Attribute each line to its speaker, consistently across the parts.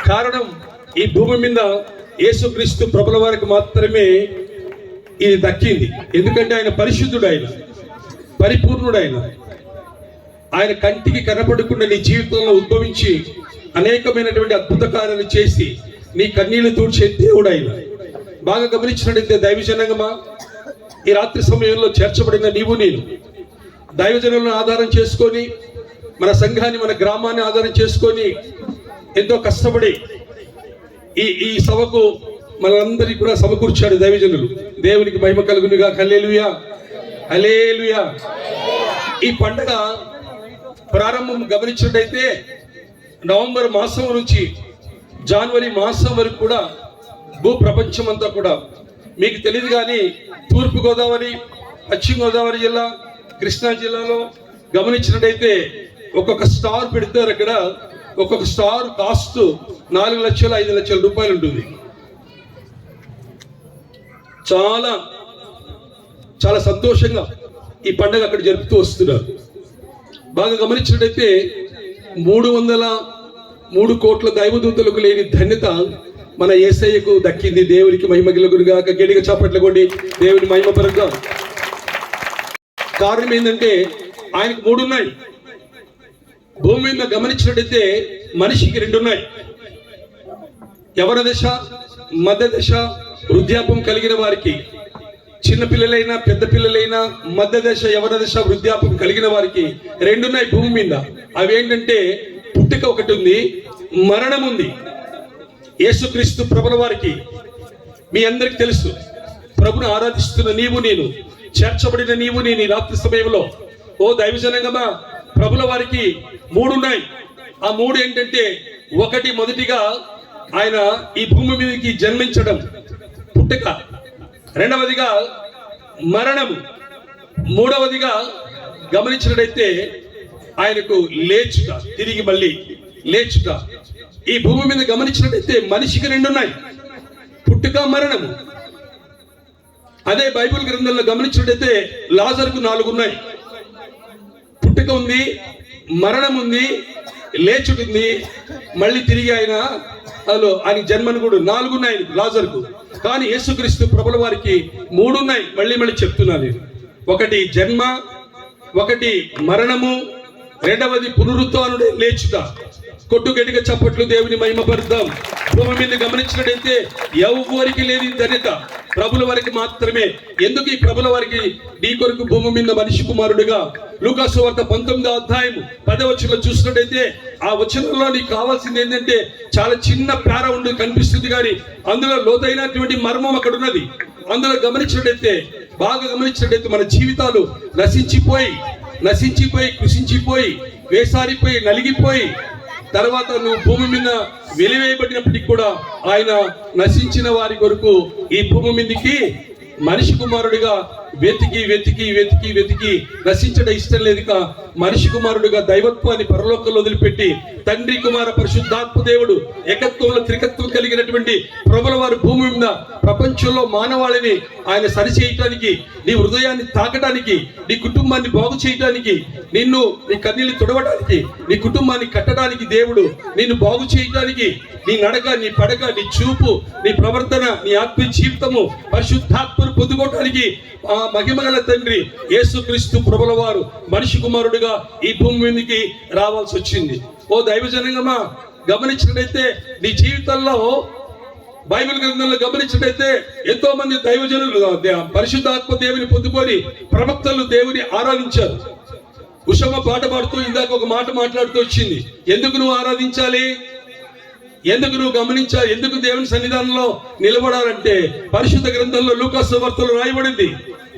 Speaker 1: కారణం ఈ భూమి మీద యేసుక్రీస్తు ప్రభుల వారికి మాత్రమే ఇది దక్కింది. ఎందుకంటే ఆయన పరిశుద్ధుడు, ఆయన పరిపూర్ణుడు, ఆయన కంటికి కనపడకుండా నీ జీవితంలో ఉద్భవించి అనేకమైనటువంటి అద్భుత కార్యాలు చేసి నీ కన్నీళ్లు తూడ్చే దేవుడు ఆయన. బాగా గమనించినట్టయితే దైవజనంగమా, ఈ రాత్రి సమయంలో చేర్చబడిన నీవు నేను దైవజనులను ఆధారం చేసుకొని, మన సంఘాన్ని మన గ్రామాన్ని ఆధారం చేసుకొని ఎంతో కష్టపడి ఈ సభకు మనందరికీ కూడా సమకూర్చాడు దైవజనులు. దేవునికి మహిమ కలుగునుగా. హల్లెలూయా, హల్లెలూయా. ఈ పండగ ప్రారంభం గమనించినట్టయితే నవంబర్ మాసం నుంచి జనవరి మాసం వరకు కూడా భూ ప్రపంచం అంతా కూడా, మీకు తెలియదు కానీ తూర్పు గోదావరి, పశ్చిమ గోదావరి జిల్లా, కృష్ణా జిల్లాలో గమనించినట్టయితే ఒక్కొక్క స్టార్ పెడతారు. అక్కడ ఒక్కొక్క స్టార్ కాస్ట్ 4 లక్షలు 5 లక్షల రూపాయలు ఉంటుంది. చాలా చాలా సంతోషంగా ఈ పండుగ అక్కడ జరుపుతూ వస్తున్నారు. బాగా గమనించినట్టయితే 303 కోట్ల దైవదూతలకు లేని ధన్యత మన యేసయ్యకు దక్కింది. దేవునికి మహిమ కలుగునుగా. గట్టిగా చప్పట్లు కొట్టి దేవుని మహిమ పరంగా. కారణం ఏంటంటే ఆయనకు 3 ఉన్నాయి. భూమి మీద గమనించినట్టయితే మనిషికి 2 ఉన్నాయి. యవన దశ, మధ్య దశ, వృద్ధాప్యం కలిగిన వారికి, చిన్న పిల్లలైనా పెద్ద పిల్లలైనా మధ్య దశ, యవన దశ, వృద్ధాప్యం కలిగిన వారికి 2 ఉన్నాయి భూమి మీద. అవి ఏంటంటే పుట్టుక ఒకటి ఉంది, మరణం ఉంది. యేసుక్రీస్తు ప్రభుల వారికి మీ అందరికి తెలుసు. ప్రభును ఆరాధిస్తున్న నీవు నేను, చేర్చబడిన నీవు నేను ఈ రాత్రి సమయంలో ఓ దైవజనంగమా, ప్రభుల వారికి 3 ఉన్నాయి. ఆ 3 ఏంటంటే, ఒకటి మొదటిగా ఆయన ఈ భూమి మీదకి జన్మించడం, పుట్టుక. రెండవదిగా మరణము. మూడవదిగా గమనించినట్టయితే ఆయనకు లేచుట, తిరిగి మళ్ళీ లేచుట. ఈ భూమి మీద గమనించినట్టయితే మనిషికి 2 ఉన్నాయి, పుట్టుక, మరణము. అదే బైబిల్ గ్రంథంలో గమనించినట్టయితే లాజరుకు 4 ఉన్నాయి. పుట్టుక ఉంది, మరణం ఉంది, లేచుటుంది, మళ్ళీ తిరిగి ఆయన జన్మను కూడా 4 ఉన్నాయి లాజరుకు. కానీ యేసుక్రీస్తు ప్రభుల వారికి 3 ఉన్నాయి. మళ్ళీ చెప్తున్నాను. ఒకటి జన్మ, ఒకటి మరణము, రెండవది పునరుత్థానుడే లేచుట. కొట్టు గట్టిగా చప్పట్లు దేవుని మహిమపరుద్దాం. భూమి మీద గమనించినట్టయితే ఎవరికి లేని ధన్యత ప్రభుల వారికి మాత్రమే. ఎందుకు ఈ ప్రభుల వారికి నీ కొరకు భూమి మీద మనిషి కుమారుడుగా లూకాసు వార్త 19వ అధ్యాయం 10వ వచనంలో చూసినట్టయితే ఆ వచనంలో నీకు కావాల్సింది ఏంటంటే చాలా చిన్న పేర ఉండి కనిపిస్తుంది, కానీ అందులో లోతైనటువంటి మర్మం అక్కడ ఉన్నది. అందులో గమనించినట్టయితే, బాగా గమనించినట్టయితే మన జీవితాలు నశించిపోయి కృషించిపోయి వేసారిపోయి నలిగిపోయి తర్వాత నువ్వు భూమి మీద వెలివేయబడినప్పటికీ కూడా ఆయన నశించిన వారి కొరకు ఈ భూమి మీదకి మనిషి కుమారుడిగా వెతికి నశించడం ఇష్టం లేదుక మనిషి కుమారుడిగా దైవత్వాన్ని పరలోకంలో వదిలిపెట్టి తండ్రి, కుమార, పరిశుద్ధాత్మ దేవుడు ఏకత్వంలో త్రికత్వం కలిగినటువంటి ప్రభుల వారు భూమి మీద ప్రపంచంలో మానవాళిని ఆయన సరిచేయటానికి, నీ హృదయాన్ని తాకడానికి, నీ కుటుంబాన్ని బాగు చేయటానికి, నిన్ను నీ కన్నీళ్లు తుడవడానికి, నీ కుటుంబాన్ని కట్టడానికి, దేవుడు నిన్ను బాగు చేయటానికి, నీ నడక, నీ పడక, నీ చూపు, నీ ప్రవర్తన, నీ ఆత్మీయ జీవితము పరిశుద్ధాత్మను పొందుకోవటానికి ఆ మహిమగల తండ్రి యేసుక్రీస్తు ప్రభుల వారు మనిషి కుమారుడిగా ఈ భూమి మీదకి రావాల్సి వచ్చింది. ఓ దైవజనంగమా, గమనించినట్టయితే నీ జీవితంలో బైబిల్ గ్రంథంలో గమనించినట్టయితే ఎంతో మంది దైవజనులు పరిశుద్ధాత్మ దేవుని పొందుకొని ప్రవక్తలు దేవుని ఆరాధించారు. ఉషమ పాట పాడుతూ ఇందాక ఒక మాట మాట్లాడుతూ వచ్చింది. ఎందుకు నువ్వు ఆరాధించాలి, ఎందుకు నువ్వు గమనించాలి, ఎందుకు దేవుని సన్నిధానంలో నిలబడాలంటే పరిశుద్ధ గ్రంథంలో లూకాసు వార్తలో రాయబడింది.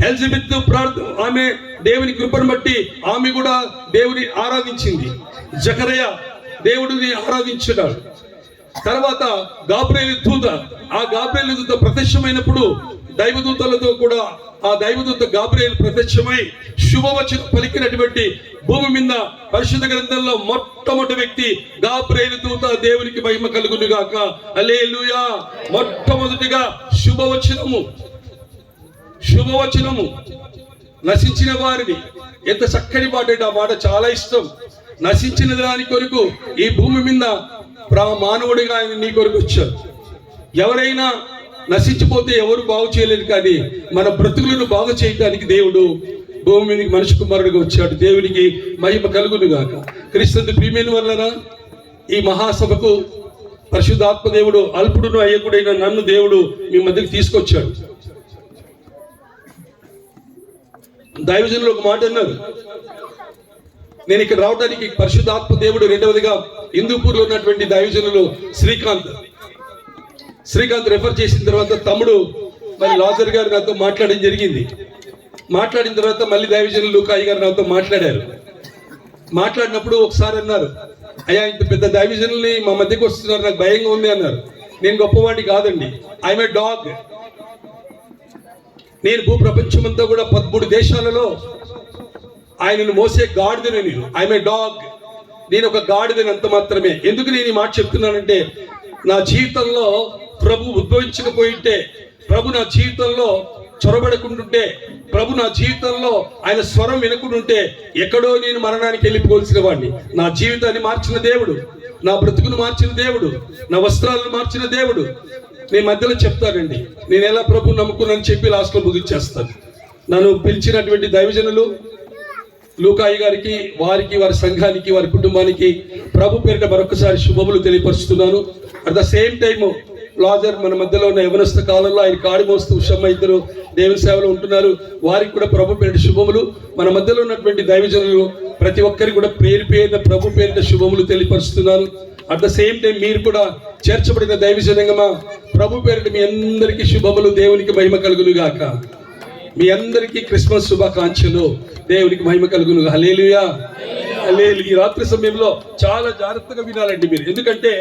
Speaker 1: ఎలిజబెత్ ఆమె దేవుని కృపను బట్టి ఆమె కూడా దేవుని ఆరాధించింది. జకరయ దేవుడిని ఆరాధించాడు. తర్వాత గాబ్రియేలు దూత, ఆ గాబ్రియేలు దూత ప్రత్యక్షమైనప్పుడు దైవదూతలతో కూడా ఆ దైవదూత గాబ్రియేలు ప్రత్యక్షమై శుభవచనం పలికినటువంటి భూమి మీద పరిశుద్ధ గ్రంథంలో మొట్టమొదటి వ్యక్తి గాబ్రియేలు దూత. దేవునికి మహిమ కలుగును గాక. హల్లెలూయా. మొట్టమొదటిగా శుభవచనము నశించిన వారిని, ఎంత చక్కని మాట. ఆ మాట చాలా ఇష్టం. నశించిన దాని కొరకు ఈ భూమి మీద మానవుడిగా ఆయన నీ కొరకు వచ్చారు. ఎవరైనా నశించిపోతే ఎవరు బాగు చేయలేరు, కానీ మన బ్రతుకులను బాగు చేయడానికి దేవుడు భూమి మీదకి మనిషి కుమారుడిగా వచ్చాడు. దేవునికి మహిమ కలుగును గాక. క్రీస్తు ప్రియమైన వలన ఈ మహాసభకు పరిశుద్ధాత్మ దేవుడు అల్పుడును అయ్యకుడైన నన్ను దేవుడు మీ మధ్యకి తీసుకొచ్చాడు. దైవజనులు ఒక మాట అన్నారు, నేను ఇక్కడ రావడానికి పరిశుద్ధాత్మ దేవుడు రెండవదిగా హిందూపూర్లో ఉన్నటువంటి దైవజనులు శ్రీకాంత్ రెఫర్ చేసిన తర్వాత తమ్ముడు మరి లాజర్ గారు నాతో మాట్లాడడం జరిగింది. మాట్లాడిన తర్వాత మళ్ళీ దైవజనులు లూకాయి గారు నాతో మాట్లాడారు. మాట్లాడినప్పుడు ఒకసారి అన్నారు, అయ్యా ఇంత పెద్ద దైవజనుల్ని మా మధ్యకి వస్తున్నారు, నాకు భయంగా ఉంది అన్నారు. నేను గొప్పవాడిని కాదండి, ఐఎమ్ ఏ డాగ్. నేను భూప్రపంచమంతా కూడా 13 దేశాలలో ఆయనను మోసే గాడిదని. నేను ఐఎమ్ ఏ డాగ్, నేను ఒక గాడిదని అంత మాత్రమే. ఎందుకు నేను ఈ మాట చెప్తున్నానంటే, నా జీవితంలో ప్రభు ఉద్భవించకపోయింటే, ప్రభు నా జీవితంలో చొరబడకుంటుంటే, ప్రభు నా జీవితంలో ఆయన స్వరం వినకుంటుంటే ఎక్కడో నేను మరణానికి వెళ్ళిపోవలసిన వాడిని. నా జీవితాన్ని మార్చిన దేవుడు, నా బ్రతుకును మార్చిన దేవుడు, నా వస్త్రాలను మార్చిన దేవుడు. నేను మధ్యలో చెప్తానండి, నేను ఎలా ప్రభు నమ్ముకున్నాను చెప్పి లాస్ట్లో ముగించేస్తాను. నన్ను పిలిచినటువంటి దైవజనులు లూకాయి గారికి, వారికి, వారి సంఘానికి, వారి కుటుంబానికి ప్రభు పేరిట మరొకసారి శుభములు తెలియపరుస్తున్నాను. At the same time Lazar మన మధ్యలో ఉన్న యవనస్థ కాలంలో ఆయన కాడి మోస్తూ ఉషమ్మ ఇద్దరు దేవుని సేవలో ఉంటున్నారు. వారికి కూడా ప్రభు పేరిట శుభములు. మన మధ్యలో ఉన్నటువంటి దైవజనులు ప్రతి ఒక్కరికి కూడా పేరు పేరున ప్రభు పేరిట శుభములు తెలియపరుస్తున్నాను. అట్ ద సేమ్ టైం మీరు కూడా చేర్చబడిన దైవజనంగమా ప్రభు పేరిట మీ అందరికీ శుభములు. దేవునికి మహిమ కలుగును గాక. మీ అందరికీ క్రిస్మస్ శుభాకాంక్షలు. దేవునికి మహిమ కలుగును. హల్లెలూయా, హల్లెలూయా. ఈ రాత్రి సమయంలో చాలా జాగ్రత్తగా వినాలండి మీరు, ఎందుకంటే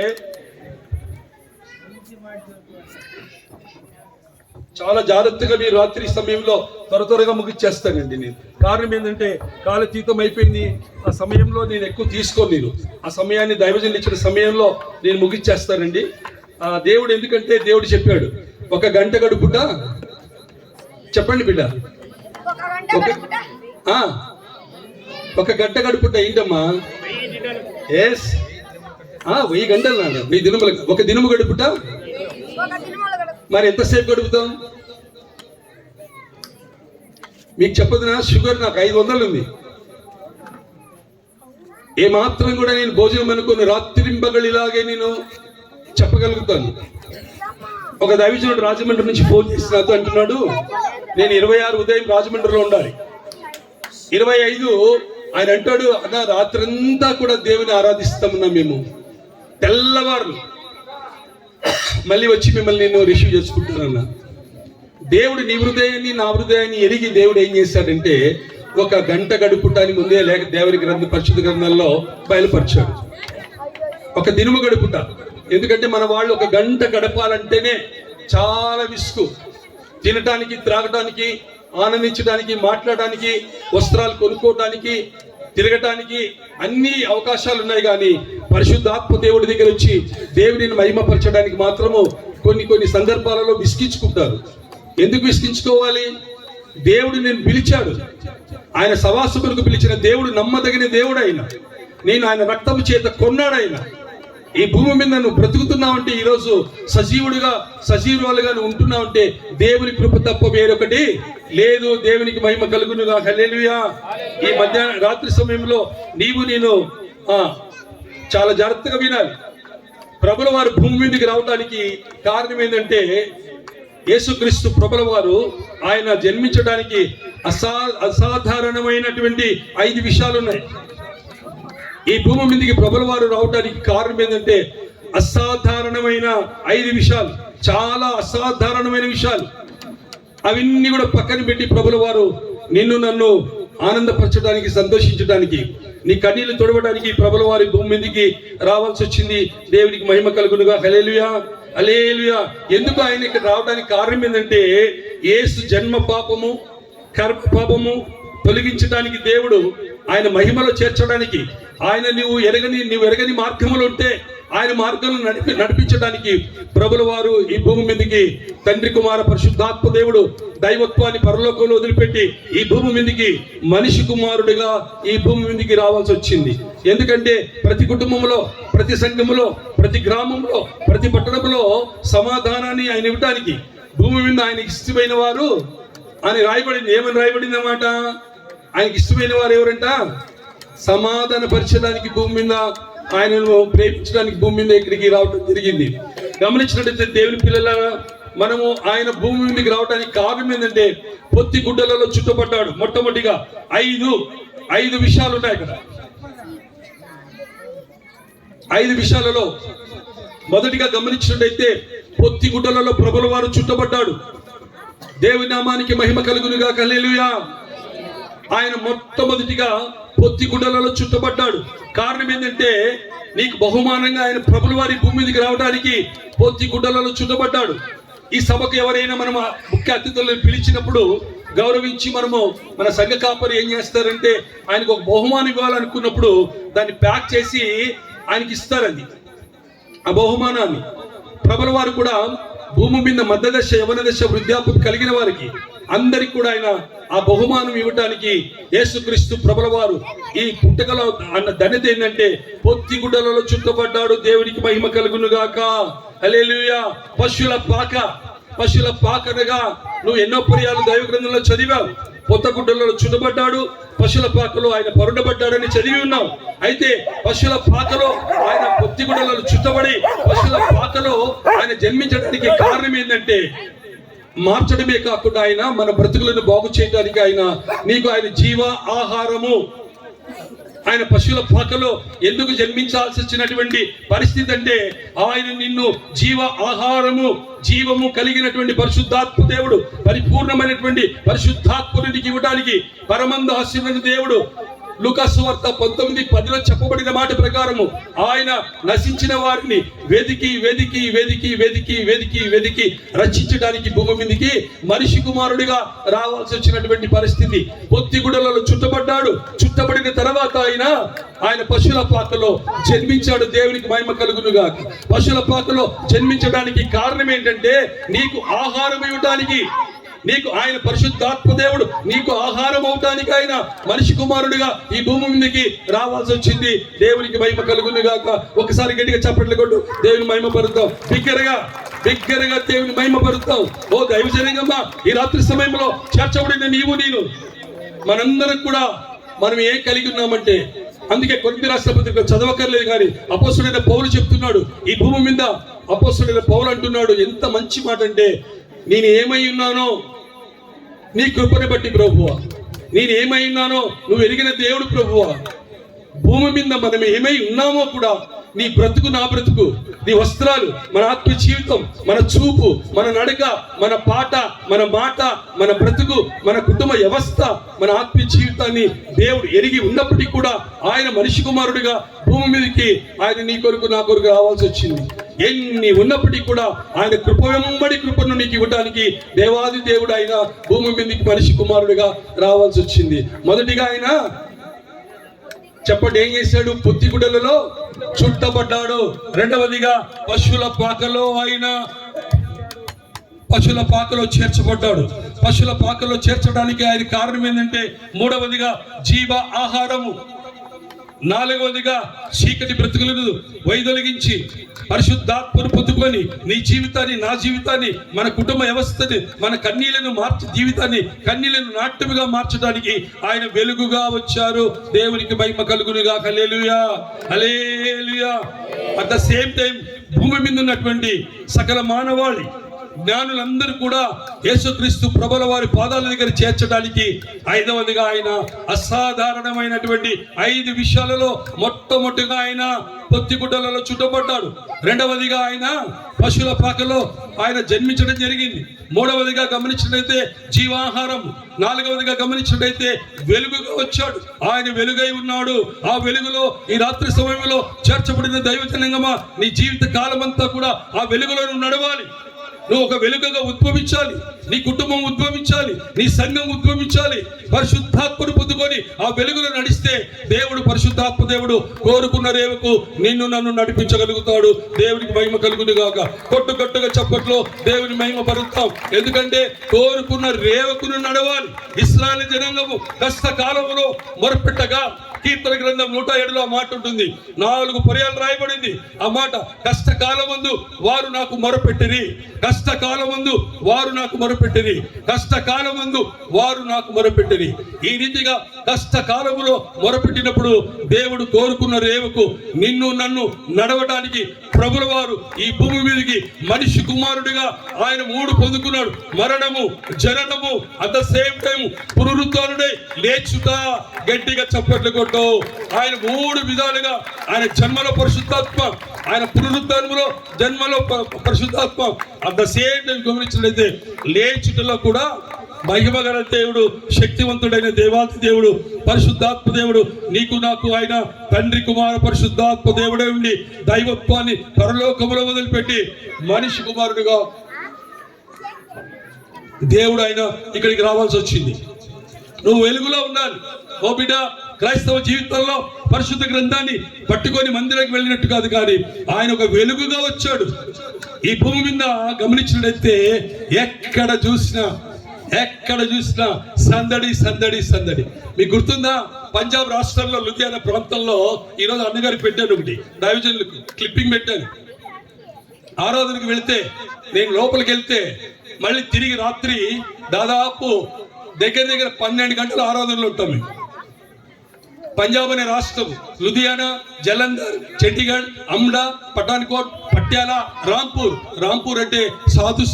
Speaker 1: చాలా జాగ్రత్తగా మీరు రాత్రి సమయంలో త్వరగా ముగిచ్చేస్తానండి నేను. కారణం ఏంటంటే కాలతీతం అయిపోయింది. ఆ సమయంలో నేను ఎక్కువ తీసుకోను. నేను ఆ సమయాన్ని దైవజనులు ఇచ్చిన సమయంలో నేను ముగిచ్చేస్తానండి. ఆ దేవుడు, ఎందుకంటే దేవుడు చెప్పాడు, 1 గంట గడుపుట. చెప్పండి బిడ్డ, 1 గంట గడుపుట ఏంటమ్మా? ఎస్, 1000 గంటలు నాన్న, 1000 దినములు. 1 దినము గడుపుట మరి ఎంతసేపు గడుపుతాం? మీకు చెప్పదునా, షుగర్ నాకు 500 ఉంది. ఏమాత్రం కూడా నేను భోజనం అనుకుని రాత్రింబగలిలాగే నేను చెప్పగలుగుతాను. ఒక దైవజనుడు రాజమండ్రి నుంచి ఫోన్ చేసి నాతో అంటున్నాడు, నేను 26 ఉదయం రాజమండ్రిలో ఉండాలి, 25 ఆయన అంటాడు, అన్న రాత్రంతా కూడా దేవుని ఆరాధిస్తామన్నా మేము, తెల్లవారు మళ్ళీ వచ్చి మిమ్మల్ని నేను రిసీవ్ చేసుకుంటానన్నా. దేవుడు నీ హృదయాన్ని నా హృదయాన్ని ఎరిగి దేవుడు ఏం చేశాడంటే 1 గంట గడుపుటానికి ముందే లేక దేవుని పరిశుద్ధ గ్రంథంలో బయలుపరిచాడు. 1 దినము గడుపుట. ఎందుకంటే మన వాళ్ళు 1 గంట గడపాలంటేనే చాలా విసుగు. తినటానికి, త్రాగటానికి, ఆనందించడానికి, మాట్లాడడానికి, వస్త్రాలు కొనుక్కోవడానికి, తిరగటానికి అన్ని అవకాశాలు ఉన్నాయి. కానీ పరిశుద్ధాత్మ దేవుడి దగ్గర వచ్చి దేవుడిని మహిమపరచడానికి మాత్రము కొన్ని సందర్భాలలో విసిగించుకుంటారు. ఎందుకు విసిగించుకోవాలి? దేవుడు నేను పిలిచాడు, ఆయన సవాసకులకు పిలిచిన దేవుడు నమ్మదగిన దేవుడు. ఆయన నేను ఆయన రక్తము చేత కొన్నాడు. ఆయన ఈ భూమి మీద నువ్వు బ్రతుకుతున్నావంటే, ఈరోజు సజీవులుగా నువ్వు ఉంటున్నావంటే దేవుని కృప తప్ప వేరొకటి లేదు. దేవునికి మహిమ కలుగునుగా. హల్లెలూయా. ఈ రాత్రి సమయంలో నేను చాలా జాగ్రత్తగా వినాలి. ప్రభుల వారు భూమి మీదకి రావడానికి కారణం ఏంటంటే, యేసుక్రీస్తు ప్రభుల వారు ఆయన జన్మించడానికి అసాధారణమైనటువంటి 5 విషయాలు ఉన్నాయి. ఈ భూమి మీదకి ప్రభుల వారు రావడానికి కారణం ఏంటంటే అసాధారణమైన 5 విషయాలు, చాలా అసాధారణమైన విషయాలు. అవన్నీ కూడా పక్కన పెట్టి ప్రభుల వారు నిన్ను నన్ను ఆనందపరచడానికి, సంతోషించడానికి, నీ కన్నీళ్లు తొడవడానికి ప్రభుల వారి భూమి మీదకి రావాల్సి వచ్చింది. దేవునికి మహిమ కలుగునుగా. హల్లెలూయా, హల్లెలూయా. ఎందుకు ఆయన ఇక్కడ రావడానికి కారణం ఏంటంటే, యేసు జన్మ పాపము, కర్మ పాపము తొలగించడానికి, దేవుడు ఆయన మహిమలో చేర్చడానికి, ఆయన నువ్వు ఎరగని మార్గములు ఉంటే ఆయన మార్గంలో నడిపించడానికి ప్రభుల వారు ఈ భూమి మీదకి తండ్రి కుమార పరిశుద్ధాత్మ దేవుడు దైవత్వాన్ని పరలోకంలో వదిలిపెట్టి ఈ భూమి మీదకి మనిషి కుమారుడిగా ఈ భూమి మీదకి రావాల్సి వచ్చింది. ఎందుకంటే ప్రతి కుటుంబంలో ప్రతి సంఘములో, ప్రతి గ్రామంలో, ప్రతి పట్టణంలో సమాధానాన్ని ఆయన ఇవ్వటానికి భూమి మీద ఆయన ఇష్టమైన వారు అని రాయబడింది. ఏమని రాయబడింది అన్నమాట? ఆయనకి ఇష్టమైన వారు ఎవరంట? సమాధాన పరచడానికి భూమి మీద, ఆయనను ప్రేమించడానికి భూమి మీద ఇక్కడికి రావటం జరిగింది. గమనించినట్లయితే దేవుని పిల్లల, మనము ఆయన భూమి మీదకి రావడానికి కారణం ఏంటంటే పొత్తి గుడ్డలలో చుట్టబడ్డాడు. మొట్టమొదటిగా ఐదు విషయాలు ఉన్నాయి ఇక్కడ. 5 విషయాలలో మొదటిగా గమనించినట్టయితే పొత్తి గుడ్డలలో ప్రభుల వారు చుట్టబడ్డాడు. దేవుని నామానికి మహిమ కలుగునుగా. హల్లెలూయా. ఆయన మొట్టమొదటిగా పొత్తి గుడ్డలలో చుట్టబడ్డాడు. కారణం ఏంటంటే నీకు బహుమానంగా ఆయన ప్రభుల వారి భూమి మీదకి రావడానికి పొత్తి గుడ్డలలో చుట్టబడ్డాడు. ఈ సభకు ఎవరైనా మనం ముఖ్య అతిథులను పిలిచినప్పుడు గౌరవించి మనము మన సంఘ కాపరి ఏం చేస్తారంటే ఆయనకు ఒక బహుమానం ఇవ్వాలనుకున్నప్పుడు దాన్ని ప్యాక్ చేసి ఆయనకి ఇస్తారండి. ఆ బహుమానాన్ని ప్రభుల వారు కూడా భూమి మీద మధ్య దశ, యవన దశ, వృద్ధాప్యం కలిగిన వారికి అందరికి కూడా ఆయన ఆ బహుమానం ఇవ్వటానికి యేసుక్రీస్తు ప్రభుల వారు ఈ పుట్టకలో అన్న ధన్యత ఏంటంటే పొత్తి గుడ్డలలో చుట్టబడ్డాడు. దేవునికి మహిమ కలుగును గాక. హల్లెలూయా. పశువుల పాకనగా నువ్వు ఎన్నో పర్యాలు దైవ గ్రంథంలో చదివావు. పొత్త గుడ్డలలో చుట్టబడ్డాడు, పశువుల పాకలో ఆయన పరుండబడ్డాడని చదివి ఉన్నావు. అయితే పశువుల పాకలో ఆయన పొత్తి గుడ్డలలో చుట్టబడి పశువుల పాకలో ఆయన జన్మించడానికి కారణం ఏంటంటే మార్చడమే కాకుండా ఆయన మన బ్రతుకులను బాగు చేయడానికి నీకు ఆయన జీవ ఆహారము. ఆయన పశువుల పాకలో ఎందుకు జన్మించాల్సి వచ్చినటువంటి పరిస్థితి అంటే ఆయన నిన్ను జీవ ఆహారము, జీవము కలిగినటువంటి పరిశుద్ధాత్మ దేవుడు, పరిపూర్ణమైనటువంటి పరిశుద్ధాత్మనికి ఇవ్వడానికి పరమందు ఆశీర్వదించిన దేవుడు. లూకాసు సువార్త 19:10లో చెప్పబడిన మాట ప్రకారము ఆయన నశించిన వారిని వెదికి రక్షించడానికి భూమి మీదకి మనిషి కుమారుడిగా రావాల్సి వచ్చినటువంటి పరిస్థితి. పొత్తి గుడ్డలలో చుట్టబడిన తర్వాత ఆయన పశువుల పాకలో జన్మించాడు. దేవునికి మహిమ కలుగునుగా. పశువుల పాకలో జన్మించడానికి కారణం ఏంటంటే నీకు ఆహారం ఇవ్వడానికి, నీకు ఆయన పరిశుద్ధాత్మ దేవుడు నీకు ఆహారం అవటానికి ఆయన మనిషి కుమారుడిగా ఈ భూమి మీదకి రావాల్సి వచ్చింది. దేవునికి మహిమ కలుగును గాక. ఒకసారి గట్టిగా చప్పట్లు కొట్టు, దేవుని మహిమ పరుద్దాం. బిగ్గరగా దేవుని మహిమ పరుద్దాం. ఓ దైవజనంగా ఈ రాత్రి సమయంలో చేర్చబడిన నేను మనందరం కూడా మనం ఏం కలిగి ఉన్నామంటే, అందుకే కొరింథీ రాసిన పత్రిక చదవకర్లేదు కానీ అపోస్తలుడైన పౌలు చెప్తున్నాడు. ఈ భూమి మీద అపోస్తలుడైన పౌలు అంటున్నాడు, ఎంత మంచి మాట అంటే, నేను ఏమై ఉన్నానో నీ కృపను బట్టి ప్రభువా, నేను ఏమై ఉన్నానో నువ్వు ఎరిగిన దేవుడు ప్రభువా. భూమి మీద మనం ఏమై ఉన్నామో కూడా నీ బ్రతుకు, నా బ్రతుకు, నీ వస్త్రాలు, మన ఆత్మ జీవితం, మన చూపు, మన నడక, మన పాట, మన మాట, మన బ్రతుకు, మన కుటుంబ వ్యవస్థ, మన ఆత్మ జీవితాన్ని దేవుడు ఎరిగి ఉన్నప్పటికీ కూడా ఆయన మనిషి కుమారుడిగా భూమి మీదకి ఆయన నీ కొరకు నా కొరకు రావాల్సి వచ్చింది. ఎన్ని ఉన్నప్పటికీ కూడా ఆయన కృప వెంబడి కృపను నీకు ఇవ్వడానికి దేవాది దేవుడు ఆయన భూమి మీదకి మనిషి కుమారుడిగా రావాల్సి వచ్చింది. మొదటిగా ఆయన చెప్పండి ఏం చేశాడు? పొత్తి గుడ్డలలో చుట్టబడ్డాడు. రెండవదిగా పశువుల పాకలో చేర్చబడ్డాడు. పశువుల పాకలో చేర్చడానికి ఆయన కారణం ఏంటంటే మూడవదిగా జీవ ఆహారము. నాలుగవదిగా చీకటి బ్రతుకులను వైదొలిగించి పరిశుద్ధాత్మను పొందుకొని నీ జీవితాన్ని, నా జీవితాన్ని, మన కుటుంబ వ్యవస్థని, మన కన్నీళ్లను కన్నీళ్లను నాట్యముగా మార్చడానికి ఆయన వెలుగుగా వచ్చారు. దేవునికి మహిమ కలుగునుగా. హల్లెలూయా, హల్లెలూయా. అట్ ద సేమ్ టైం భూమి మీద ఉన్నటువంటి సకల మానవాళి జ్ఞానులందరూ కూడా యేసుక్రీస్తు ప్రభుల వారి పాదాల దగ్గర చేర్చడానికి ఐదవదిగా ఆయన అసాధారణమైనటువంటి 5 విషయాలలో మొట్టమొదటిగా ఆయన పొత్తి గుడ్డలలో చుట్టబడ్డాడు. రెండవదిగా ఆయన పశువుల పాకలో ఆయన జన్మించడం జరిగింది. మూడవదిగా గమనించినట్లయితే జీవాహారం. నాలుగవదిగా గమనించినట్లయితే వెలుగుగా వచ్చాడు. ఆయన వెలుగై ఉన్నాడు. ఆ వెలుగులో ఈ రాత్రి సమయంలో చేర్చబడిన దైవజనంగమా నీ జీవిత కాలమంతా కూడా ఆ వెలుగులో నువ్వు నడవాలి. నువ్వు ఒక వెలుగుగా ఉద్భవించాలి. నీ కుటుంబం ఉద్భవించాలి, నీ సంఘం ఉద్భవించాలి. పరిశుద్ధాత్మను పొందుకొని ఆ వెలుగులో నడిస్తే దేవుడు, పరిశుద్ధాత్మ దేవుడు కోరుకున్న రేవుకు నిన్ను నన్ను నడిపించగలుగుతాడు. దేవునికి మహిమ కలుగును గాక. కొట్టుగా చప్పట్లో దేవుని మహిమ పరుస్తాం. ఎందుకంటే కోరుకున్న రేవుకును నడవాలి. ఇశ్రాయేలు జనాంగము కష్టకాలంలో మొరపెట్టగా కీర్తన గ్రంథం 107లో ఆ మాట ఉంటుంది. 4 పర్యాలు రాయబడింది ఆ మాట. కష్టకాలమందు వారు నాకు మొరపెట్టిరి, కష్టకాలమందు వారు నాకు మొరపెట్టిరి, కష్టకాలమందు వారు నాకు మొరపెట్టిరి. ఈ రీతిగా కష్టకాలములో మొరపెట్టినప్పుడు దేవుడు కోరుకున్న రేవుకు నిన్ను నన్ను నడవడానికి ప్రభుల వారు ఈ భూమి మీదకి మనిషి కుమారుడిగా ఆయన 3 పొందుకున్నాడు. మరణము, జననము, అట్ ద సేమ్ టైం పునరుత్థానుడై లేచుట. గట్టిగా చప్పట్లు కొట్టు. ఆయన 3 విధాలుగా, ఆయన జన్మలో పరిశుద్ధాత్మ, ఆయన పునరుత్థానములో జన్మలో పరిశుద్ధాత్మ, అట్ ద సేమ్ టైం గమనించినట్లయితే లేచుటలో కూడా మహిమ గల దేవుడు, శక్తివంతుడైన దేవాతి దేవుడు, పరిశుద్ధాత్మ దేవుడు. నీకు నాకు ఆయన తండ్రి, కుమార, పరిశుద్ధాత్మ దేవుడే ఉండి దైవత్వాన్ని పరలోకములో వదిలిపెట్టి మనిషి కుమారుడిగా దేవుడు ఆయన ఇక్కడికి రావాల్సి వచ్చింది. నువ్వు వెలుగులో ఉండాలి. ఓ బిడ్డ, క్రైస్తవ జీవితంలో పరిశుద్ధ గ్రంథాన్ని పట్టుకొని మందిరానికి వెళ్ళినట్టు కాదు, కానీ ఆయన ఒక వెలుగుగా వచ్చాడు. ఈ భూమి మీద గమనించినట్లయితే ఎక్కడ చూసినా సందడి సందడి సందడి. మీకు గుర్తుందా? పంజాబ్ రాష్ట్రంలో లుధియానా ప్రాంతంలో ఈరోజు అన్నగారికి పెట్టాను ఒకటి, దైవజనులకు క్లిప్పింగ్ పెట్టాను. ఆరాధనకు వెళ్తే, నేను లోపలికి వెళ్తే మళ్ళీ తిరిగి రాత్రి దాదాపు దగ్గర 12 గంటల ఆరాధనలో ఉంటాం మేము. పంజాబ్ అనే రాష్ట్రం, లుధియానా, జలంధర్, చండీగఢ్, అమ్డా, పఠాన్కోట్, పట్యాలా, రాంపూర్ అంటే సాధు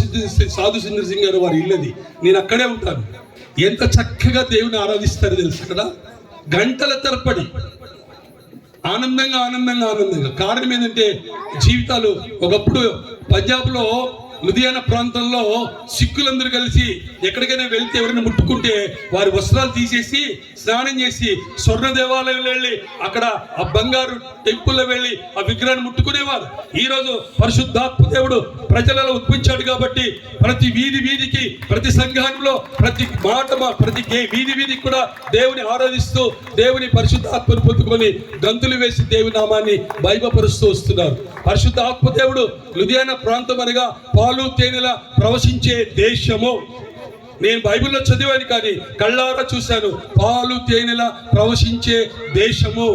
Speaker 1: సుందర్ సింగ్ గారు వారి ఇల్లది. నేను అక్కడే ఉంటాను. ఎంత చక్కగా దేవుని ఆరాధిస్తారు తెలుసు అక్కడ. గంటల తరబడి ఆనందంగా. కారణం ఏంటంటే జీవితాలు ఒకప్పుడు పంజాబ్లో లుధియానా ప్రాంతంలో సిక్కులందరూ కలిసి ఎక్కడికైనా వెళ్తే ఎవరైనా ముట్టుకుంటే వారి వస్త్రాలు తీసేసి స్నానం చేసి స్వర్ణ దేవాలయం వెళ్ళి అక్కడ ఆ బంగారు టెంపుల్లో వెళ్ళి ఆ విగ్రహాన్ని ముట్టుకునేవారు. ఈరోజు పరిశుద్ధాత్మ దేవుడు ప్రజలలో ఉద్భవించాడు కాబట్టి ప్రతి వీధికి, ప్రతి సంఘంలో, ప్రతి వీధికి కూడా దేవుని ఆరాధిస్తూ దేవుని పరిశుద్ధాత్మను పొందుకొని గంతులు వేసి దేవుని నామాన్ని బైబపరుస్తూ వస్తున్నారు. పరిశుద్ధ ఆత్మ దేవుడు లుధియానా ప్రాంతం అనగా పాలు తేనెల ప్రవశించే దేశము. నేను బైబిల్లో చదివాను కానీ కళ్ళారా చూశాను. పాలు తేనెల ప్రవశించే దేశము,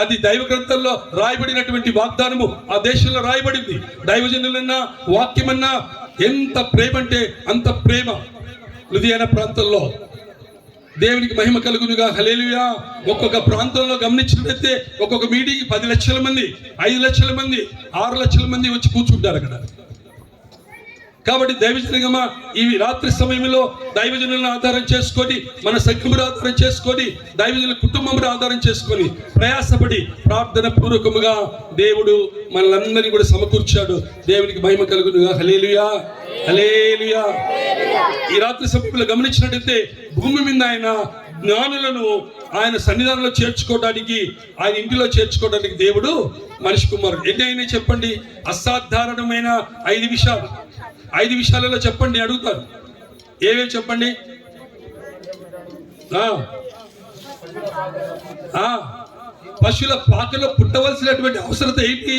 Speaker 1: అది దైవ గ్రంథంలో రాయబడినటువంటి వాగ్దానము. ఆ దేశంలో రాయబడింది. దైవజనులన్నా వాక్యమన్నా ఎంత ప్రేమ అంటే అంత ప్రేమ. లుధియానా ప్రాంతంలో దేవునికి మహిమ కలుగునుగా. హల్లెలూయా. ఒక్కొక్క ప్రాంతంలో గమనించినట్లయితే ఒక్కొక్క మీటింగ్ 10 లక్షల మంది, 5 లక్షల మంది, 6 లక్షల మంది వచ్చి కూర్చుంటారు అక్కడ. కాబట్టి దైవజనగమా, ఈ రాత్రి సమయంలో దైవజనులను ఆధారం చేసుకొని, మన సంఘమును ఆధారం చేసుకొని, దైవజనుల కుటుంబమును ఆధారం చేసుకొని ప్రయాసపడి ప్రార్థన పూర్వకముగా దేవుడు మనల్ని కూడా సమకూర్చాడు. దేవునికి మహిమ కలుగునుగా. హల్లెలూయా, హల్లెలూయా. ఈ రాత్రి సమయంలో గమనించినట్లయితే భూమి మీద ఆయన జ్ఞానులను ఆయన సన్నిధానంలో చేర్చుకోవడానికి, ఆయన ఇంటిలో చేర్చుకోవడానికి దేవుడు మనిషి కుమారుడు. ఎన్ని అయినా చెప్పండి. అసాధారణమైన 5 విషయాలు. 5 విషయాలలో చెప్పండి, అడుగుతారు. ఏవేవి చెప్పండి? పశువుల పాకలో పుట్టవలసినటువంటి అవసరత ఏంటి?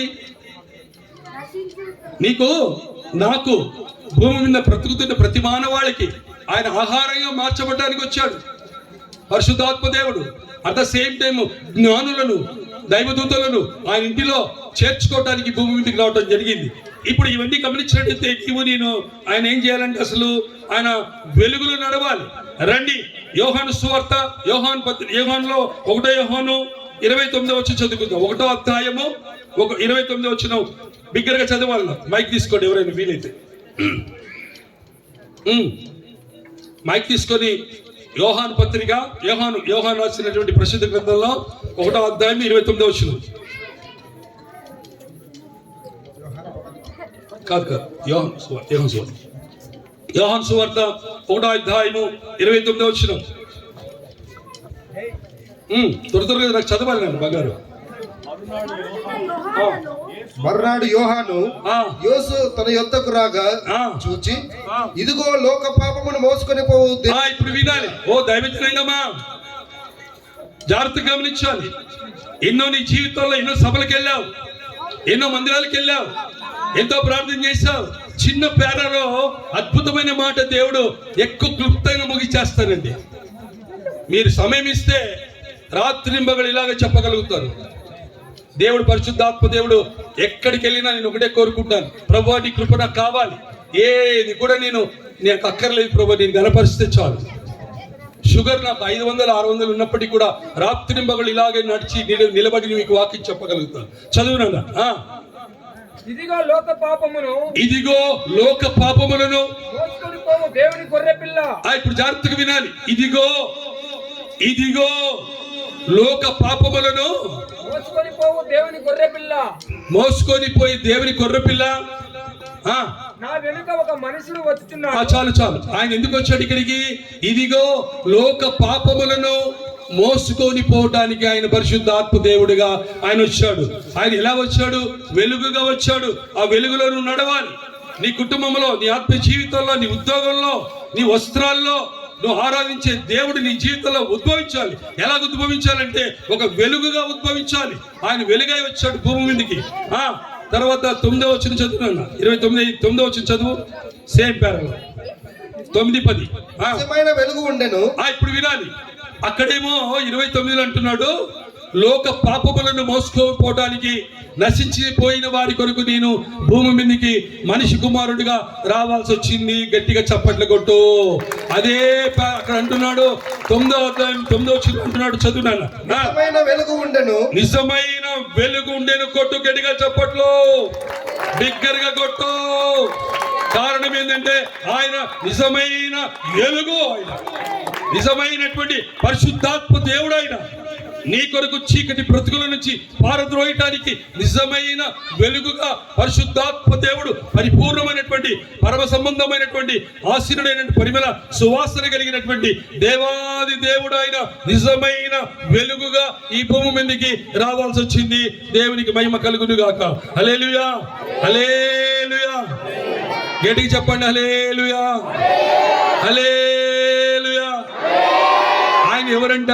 Speaker 1: నీకు నాకు భూమి మీద బ్రతుకుతున్న ప్రతి మానవాళికి ఆయన ఆహారంగా మార్చబడడానికి వచ్చాడు పరిశుద్ధాత్మ దేవుడు. అట్ ద సేమ్ టైం జ్ఞానులను, దైవదూతలను ఆయన ఇంటిలో చేర్చుకోవడానికి భూమి మీదకి రావడం జరిగింది. ఇప్పుడు ఇవన్నీ గమనించినట్టయితే నీవు నేను ఆయన ఏం చేయాలంటే అసలు ఆయన వెలుగులో నడవాలి. రండి, యోహాను సువార్త, యోహానులో 1 యోహాను 29 చదువుకుందాం. 1వ అధ్యాయము 29 బిగ్గరగా చదవాలి. మైక్ తీసుకోండి ఎవరైనా వీలైతే. మైక్ తీసుకొని యోహాను పత్రిక, యోహాను రాసినటువంటి ప్రసిద్ధ గ్రంథంలో 1వ అధ్యాయం 29 కాదు యోహాను సువార్త 1వ అధ్యాయము 29 త్వరగా నాకు చదవాలి. నేను బంగారు.
Speaker 2: మర్నాడు యోహాను యేసు తన యొద్దకు రాగా చూచి, ఇదిగో లోక పాపమును మోసుకొని పోవు.
Speaker 1: ఇప్పుడు వినాలి. ఓ దైవజనంగమా, జాగ్రత్తగా గమనించాలి. ఎన్నో నీ జీవితంలో ఎన్నో సభలకు వెళ్ళావు, ఎన్నో మందిరాలకు వెళ్ళావు, ఎంతో ప్రార్థన చేశావు. చిన్న పేరలో అద్భుతమైన మాట దేవుడు ఎక్కువ క్లుప్తంగా ముగిచేస్తానండి. మీరు సమయం ఇస్తే రాత్రింబగళ్ళు ఇలాగే చెప్పగలుగుతారు. దేవుడు పరిశుద్ధాత్మ దేవుడు ఎక్కడికి వెళ్ళినా నేను ఒకటే కోరుకుంటాను, ప్రభువా నీ కృప నాకు కావాలి, ఏది కూడా నేను అక్కర్లేదు ప్రభువా, నేను గణపరిస్తే చాలు. షుగర్ నాకు 500 600 ఉన్నప్పటికీ కూడా రాత్రింబగళ్ళు ఇలాగే నడిచి నిలబడి మీకు వాక్యం చెప్పగలుగుతాను. చదువునా?
Speaker 3: ఇదిగో లోక పాపమును మోసుకొని పోవు దేవుని గొర్రె పిల్ల.
Speaker 1: ఇప్పుడు జాగ్రత్తగా వినాలి. ఇదిగో లోక పాపములను
Speaker 3: మోసుకొని పోవు దేవుని గొర్రె పిల్ల.
Speaker 1: మోసుకొని పోయి దేవుని గొర్రె పిల్ల.
Speaker 3: నా వెనుక ఒక మనుషుడు వచ్చుచున్నాడు.
Speaker 1: చాలు. ఆయన ఎందుకు వచ్చాడు ఇక్కడికి? ఇదిగో లోక పాపములను మోసుకొని పోవటానికి ఆయన పరిశుద్ధాత్మ దేవుడిగా ఆయన వచ్చాడు. ఆయన ఎలా వచ్చాడు? వెలుగుగా వచ్చాడు. ఆ వెలుగులో నువ్వు నడవాలి. నీ కుటుంబంలో, నీ ఆత్మ జీవితంలో, నీ ఉద్యోగంలో, నీ వస్త్రాల్లో నువ్వు ఆరాధించే దేవుడు నీ జీవితంలో ఉద్భవించాలి. ఎలా ఉద్భవించాలంటే ఒక వెలుగుగా ఉద్భవించాలి. ఆయన వెలుగై వచ్చాడు భూమి మీదకి. తర్వాత 9వ వచనం చదువుతున్నా, 29వ వచనం చదువు, సేమ్ పేరలో 9-10.
Speaker 2: వెలుగు ఉండెను.
Speaker 1: ఇప్పుడు వినాలి. అక్కడేమో 29లో అంటున్నాడు, లోక పాపములను మోసుకోపోవడానికి నశించిపోయిన వారి కొరకు నేను భూమి మీదకి మనిషి కుమారుడిగా రావాల్సి వచ్చింది. గట్టిగా చప్పట్లు కొట్టు. అదే అక్కడ అంటున్నాడు 9వ అధ్యాయం 9వ వచనం అంటున్నాడు, చదువునాన్న. నిజమైన వెలుగు ఉండెను. కొట్టు, గట్టిగా చప్పట్లు, బిగ్గరగా కొట్టు. కారణం ఏంటంటే ఆయన నిజమైన వెలుగు, ఆయన నిజమైనటువంటి పరిశుద్ధాత్మ దేవుడు. ఆయన నీ కొరకు చీకటి బ్రతుకుల నుంచి పారద్రోయటానికి నిజమైన వెలుగుగా పరిశుద్ధాత్మ దేవుడు, పరిపూర్ణమైనటువంటి పరమ సంబంధమైనటువంటి ఆశీనుడైన పరిమళ సువాసన కలిగినటువంటి దేవాది దేవుడు ఆయన నిజమైన వెలుగుగా ఈ భూమి మీదకి రావాల్సి వచ్చింది. దేవునికి మహిమ కలుగును గాక. హల్లెలూయా, హల్లెలూయా. గట్టిగా చెప్పండి, హల్లెలూయా, హల్లెలూయా. ఆయన ఎవరంట?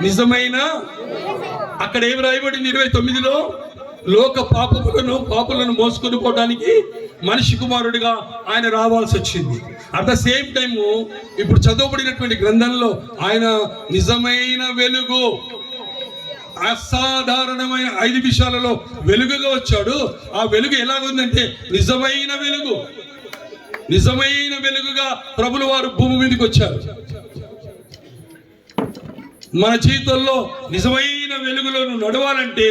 Speaker 1: నిజమైన. అక్కడ ఏమి రాయబడింది 29లో? లోక పాపులను మోసుకొని పోవడానికి మనిషి కుమారుడిగా ఆయన రావాల్సి వచ్చింది. అట్ ద సేమ్ టైము ఇప్పుడు చదవబడినటువంటి గ్రంథంలో ఆయన నిజమైన వెలుగు, అసాధారణమైన 5 విషయాలలో వెలుగుగా వచ్చాడు. ఆ వెలుగు ఎలాగుందంటే నిజమైన వెలుగు. నిజమైన వెలుగుగా ప్రభుల వారు భూమి మీదకి వచ్చారు. మన జీవితంలో నిజమైన వెలుగులో నువ్వు నడవాలంటే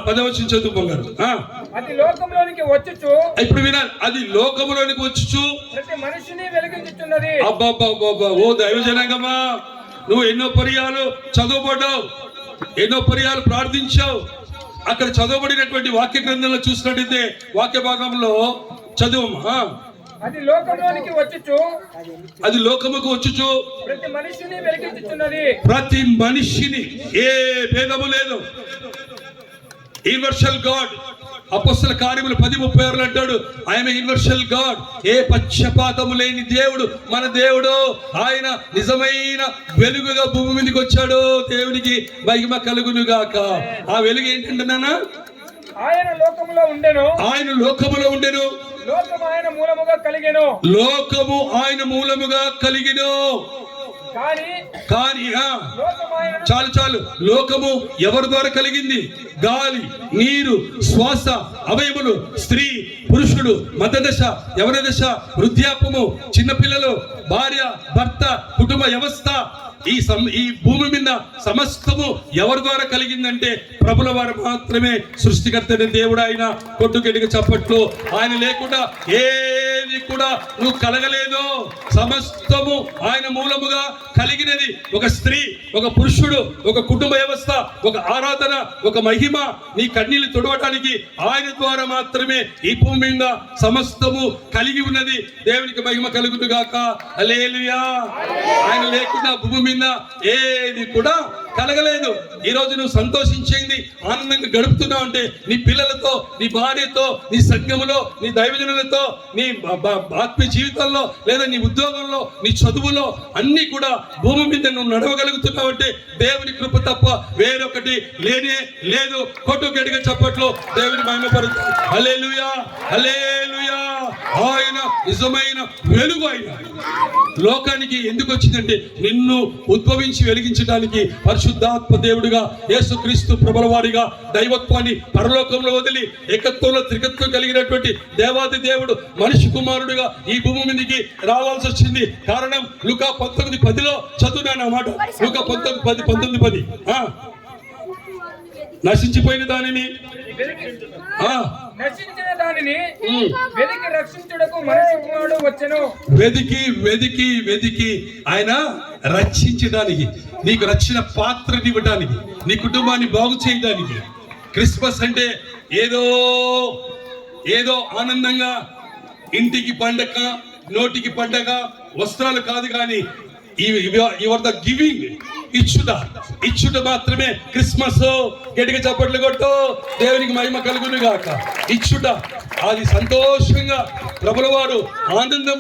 Speaker 1: 10వ వచనం చదువుకోగలరు.
Speaker 3: అది లోకంలోనికి వచ్చుచు,
Speaker 1: ఇప్పుడు వినాలి, అది లోకములోనికి వచ్చుచు
Speaker 3: ప్రతి మనిషిని వెలిగించుచున్నది.
Speaker 1: అబ్బా, ఓ దైవజనంగమా, నువ్వు ఎన్నో పర్యాలు చదువుపడ్డావు, ఎన్నో పర్యాలు ప్రార్థించావు. అక్కడ చదవబడినటువంటి వాక్య గ్రంథంలో చూసినట్టయితే వాక్య భాగంలో చదువు.
Speaker 3: అది లోకంలోనికి వచ్చుచు,
Speaker 1: అది లోకముకు వచ్చుచు
Speaker 3: ప్రతి మనిషిని వెలిగించుచున్నది.
Speaker 1: ప్రతి మనిషిని, ఏ భేదము లేదు. Universal God. అపొస్తల కార్యములు 10:36 అంటాడు, ఆయన యూనివర్సల్ గాడ్. ఏ పక్షపాతము లేని దేవుడు మన దేవుడు. ఆయన నిజమైన వెలుగుగా భూమి మీదకి వచ్చాడు. దేవునికి మహిమ కలుగును గాక. ఆ వెలుగు ఏంటంటున్నానా?
Speaker 3: ఆయన లోకములో ఉండెను.
Speaker 1: ఆయన లోకములో ఉండెను.
Speaker 3: లోకము ఆయన మూలముగా కలిగెను.
Speaker 1: లోకము ఆయన మూలముగా కలిగెను. కానీ చాలు. లోకము ఎవరి ద్వారా కలిగింది? గాలి, నీరు, శ్వాస, అవయములు, స్త్రీ, పురుషుడు, మధ్యదశ, యవన దశ, వృద్ధాప్యము, చిన్నపిల్లలు, భార్య, భర్త, కుటుంబ వ్యవస్థ. ఈ భూమి మీద సమస్తము ఎవరి ద్వారా కలిగిందంటే ప్రభుల వారు మాత్రమే. సృష్టికర్త దేవుడు ఆయన. కొట్టుకెడికి చప్పట్లు. ఆయన లేకుండా ఏది కూడా నువ్వు కలగలేదు. సమస్తము ఆయన మూలముగా కలిగినది. ఒక స్త్రీ, ఒక పురుషుడు, ఒక కుటుంబ వ్యవస్థ, ఒక ఆరాధన, ఒక మహిమ. నీ కన్నీళ్లు తుడవటానికి ఆయన ద్వారా మాత్రమే ఈ భూమి మీద సమస్తము కలిగి ఉన్నది. దేవునికి మహిమ కలుగును గాక. హల్లెలూయా. ఆయన లేకుండా భూమి మీద ఏది కూడా కలగలేదు. ఈ రోజు నువ్వు సంతోషించేది, ఆనందంగా గడుపుతున్నావు అంటే నీ పిల్లలతో, నీ భార్యతో, నీ సంఘములో, నీ దైవజనులతో, నీ ఆత్మీయ జీవితంలో, లేదా నీ ఉద్యోగంలో, నీ చదువులో అన్ని కూడా భూమి మీద నువ్వు నడవగలుగుతున్నావు అంటే దేవుని కృప తప్ప వేరొకటి లేనే లేదు. కొట్టు గట్టిగా చప్పట్లు దేవుని మహిమపరుస్తాం. హల్లెలూయా, హల్లెలూయా. ఆయన నిజమైన వెలుగు. ఆయన లోకానికి ఎందుకు వచ్చిందంటే నిన్ను ఉద్భవించి వెలిగించడానికి పరిశుద్ధాత్మ దేవుడిగా యేసుక్రీస్తు ప్రభుల వారిగా దైవత్వాన్ని పరలోకంలో వదిలి ఏకత్వంలో త్రికత్వం కలిగినటువంటి దేవాది దేవుడు మనిషి కుమారుడిగా ఈ భూమి మీదకి రావాల్సి వచ్చింది. కారణం లూకా 19:10 చదువునాను అన్నమాట. లూకా 19:10 నశించిపోయిన దానిని
Speaker 3: నశించిన దానిని వెదికి రక్షించుటకు మనిషి కుమారుడు వచ్చెను.
Speaker 1: వెదికి ఆయన రక్షించడానికి, నీకు రక్షణ పాత్రని ఇవ్వడానికి, నీ కుటుంబాన్ని బాగు చేయడానికి. క్రిస్మస్ అంటే ఏదో ఆనందంగా ఇంటికి పండగ, నోటికి పండగ, వస్త్రాలు కాదు, కానీ యువర్ ద గివింగ్, ఇచ్చుట మాత్రమే క్రిస్మస్. గట్టిగా చప్పట్లు కొట్టు, దేవునికి మహిమ కలుగును గాక. ఇచ్చుట, అది సంతోషంగా ప్రభుల వారు ఆనందం